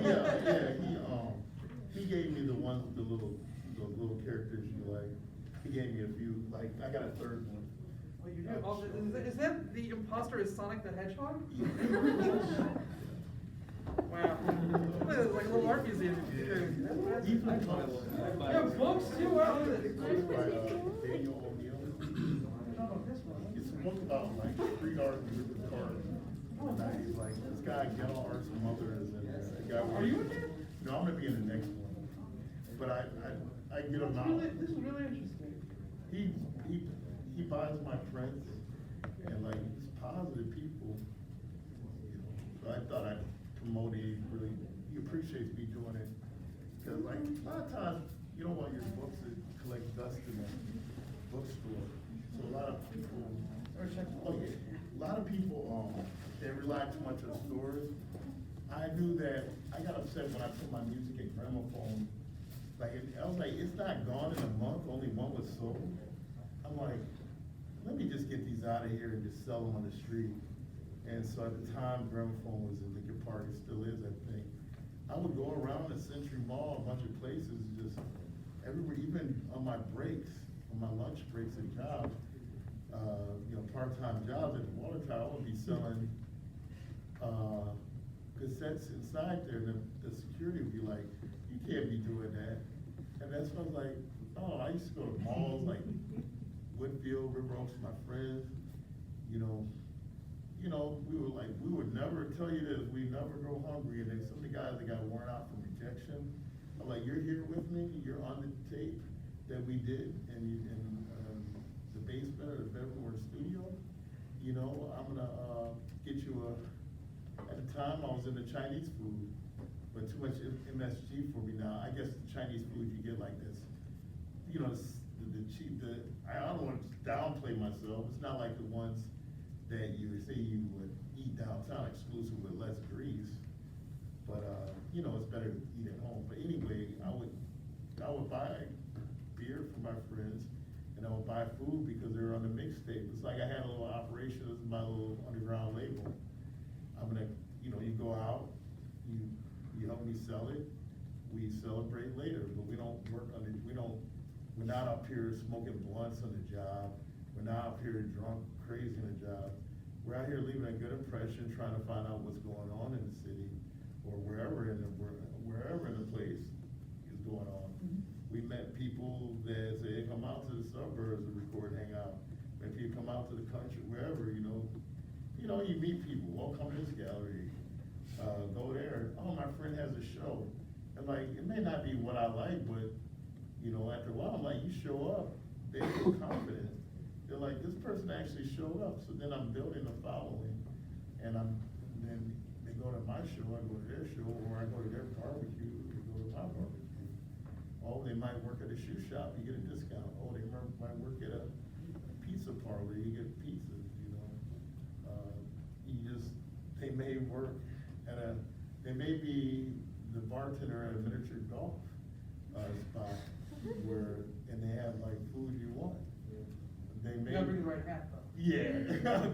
Yeah, he gave me the little characters you like. He gave me a few, like, I got a third one. Well, you do. Oh, is that the imposter is Sonic the Hedgehog? Wow. It's like a little art museum. Yeah. These are books. You have books too? Wow, look at this. It's by Daniel O'Neill. It's a book about like street art and different cards. He's like, this guy, Ghetto Art's mother is in there. Are you in there? No, I'm gonna be in the next one. But I get him out. This is really interesting. He buys my prints and like he's positive people. So I thought I'd promote it. He appreciates me doing it. Cause like a lot of times you don't want your books to collect dust in the bookstore. So a lot of people, a lot of people rely too much on stores. I knew that, I got upset when I put my music in gramophone. Like, I was like, it's not gone in a month, only one was sold. I'm like, let me just get these out of here and just sell them on the street. And so at the time, gramophone was a liquor party, still is, I think. I would go around the Century Mall, a bunch of places, just everywhere, even on my breaks, on my lunch breaks at jobs, part-time jobs at the water tower, I would be selling, cassettes inside there, and the security would be like, you can't be doing that. And that's when I was like, oh, I used to go to malls like Woodfield, River Oaks with my friends, we would never tell you this, we never go hungry, and then some of the guys that got worn out from rejection, I'm like, you're here with me, you're on the tape that we did in the basement or the bedroom or the studio, I'm gonna, get you at the time I was in the Chinese food, but too much MSG for me now. I guess the Chinese food you get like this, the cheap, I don't want to downplay myself, it's not like the ones that you say you would eat downtown exclusive with less grease. But, it's better to eat at home. But anyway, I would buy beer for my friends, and I would buy food because they were on the mixtape. It's like I had a little operation, this is my little underground label. I'm gonna, you go out, you help me sell it, we celebrate later, but we don't work on it, we're not up here smoking blunts on the job, we're not up here drunk, crazy on the job. We're out here leaving a good impression, trying to find out what's going on in the city, or wherever in the place is going on. We met people that say, hey, come out to the suburbs and record, hang out. Met people come out to the country, wherever, you meet people, oh, come to this gallery, go there, oh, my friend has a show. And like, it may not be what I like, but, after a while, I'm like, you show up, they feel confident. They're like, this person actually showed up, so then I'm building a following, and then they go to my show, I go to their show, or I go to their barbecue, they go to my barbecue. Oh, they might work at a shoe shop, you get a discount. Oh, they might work at a pizza parlor, you get pizzas, they may work they may be the bartender at a miniature golf, spot and they have like food you want. They may. You gotta bring the right hat though. Yeah,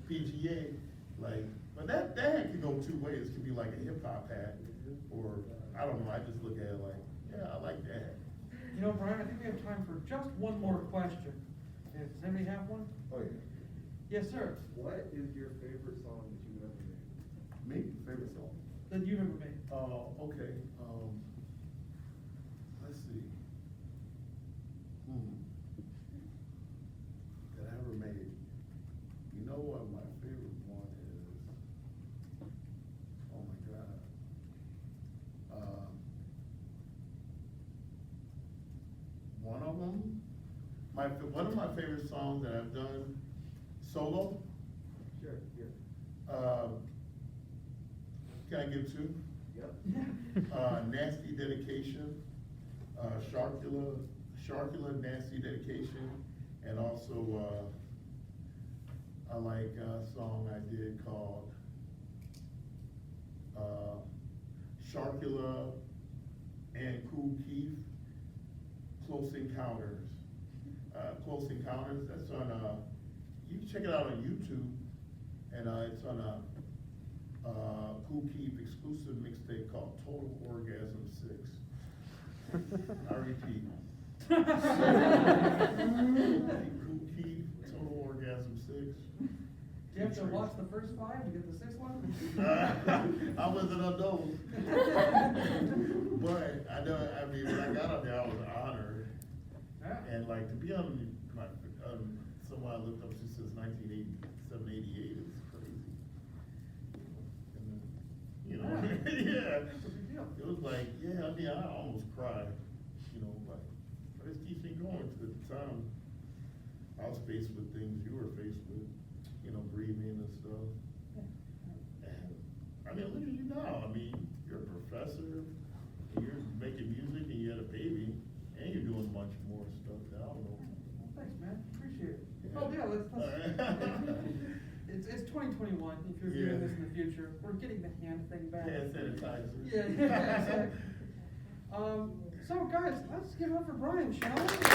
PGA, but that hat could go two ways. It could be like a hip hop hat, or I don't know. I just look at it like, yeah, I like that. Brian, I think we have time for just one more question. Does anybody have one? Oh, yeah. Yes, sir. What is your favorite song that you've ever made? Me, favorite song? That you've ever made? Okay. Let's see. That I ever made. You know what my favorite one is? Oh my God. One of them, one of my favorite songs that I've done solo. Sure, yeah. Can I give two? Yep. Nasty Dedication, Sharkula, Nasty Dedication, and also, I like a song I did called, Sharkula and Kool Keith, Close Encounters. Close Encounters, that's on, you can check it out on YouTube, and it's on a Kool Keith exclusive mixtape called Total Orgasm 6. I repeat. Kool Keith, Total Orgasm 6. Do you have to watch the first 5 to get the 6th one? I wasn't on those. But when I got on there, I was honored. Yeah. And like, to be on someone I looked up to since 1987, 88 is crazy. And, yeah. That's a big deal. It was like, I almost cried, but it keeps me going. At the time, I was faced with things you were faced with, grieving and stuff. And, look at you now. You're a professor, and you're making music, and you had a baby, and you're doing much more stuff that I don't know. Well, thanks, man. Appreciate it. Yeah. Oh, yeah, let's, it's 20 2021, if you're Yeah. viewing this in the future, we're getting the hand thing back. Hand sanitizer. Yeah, exactly. So guys, let's give it up for Brian, shall we?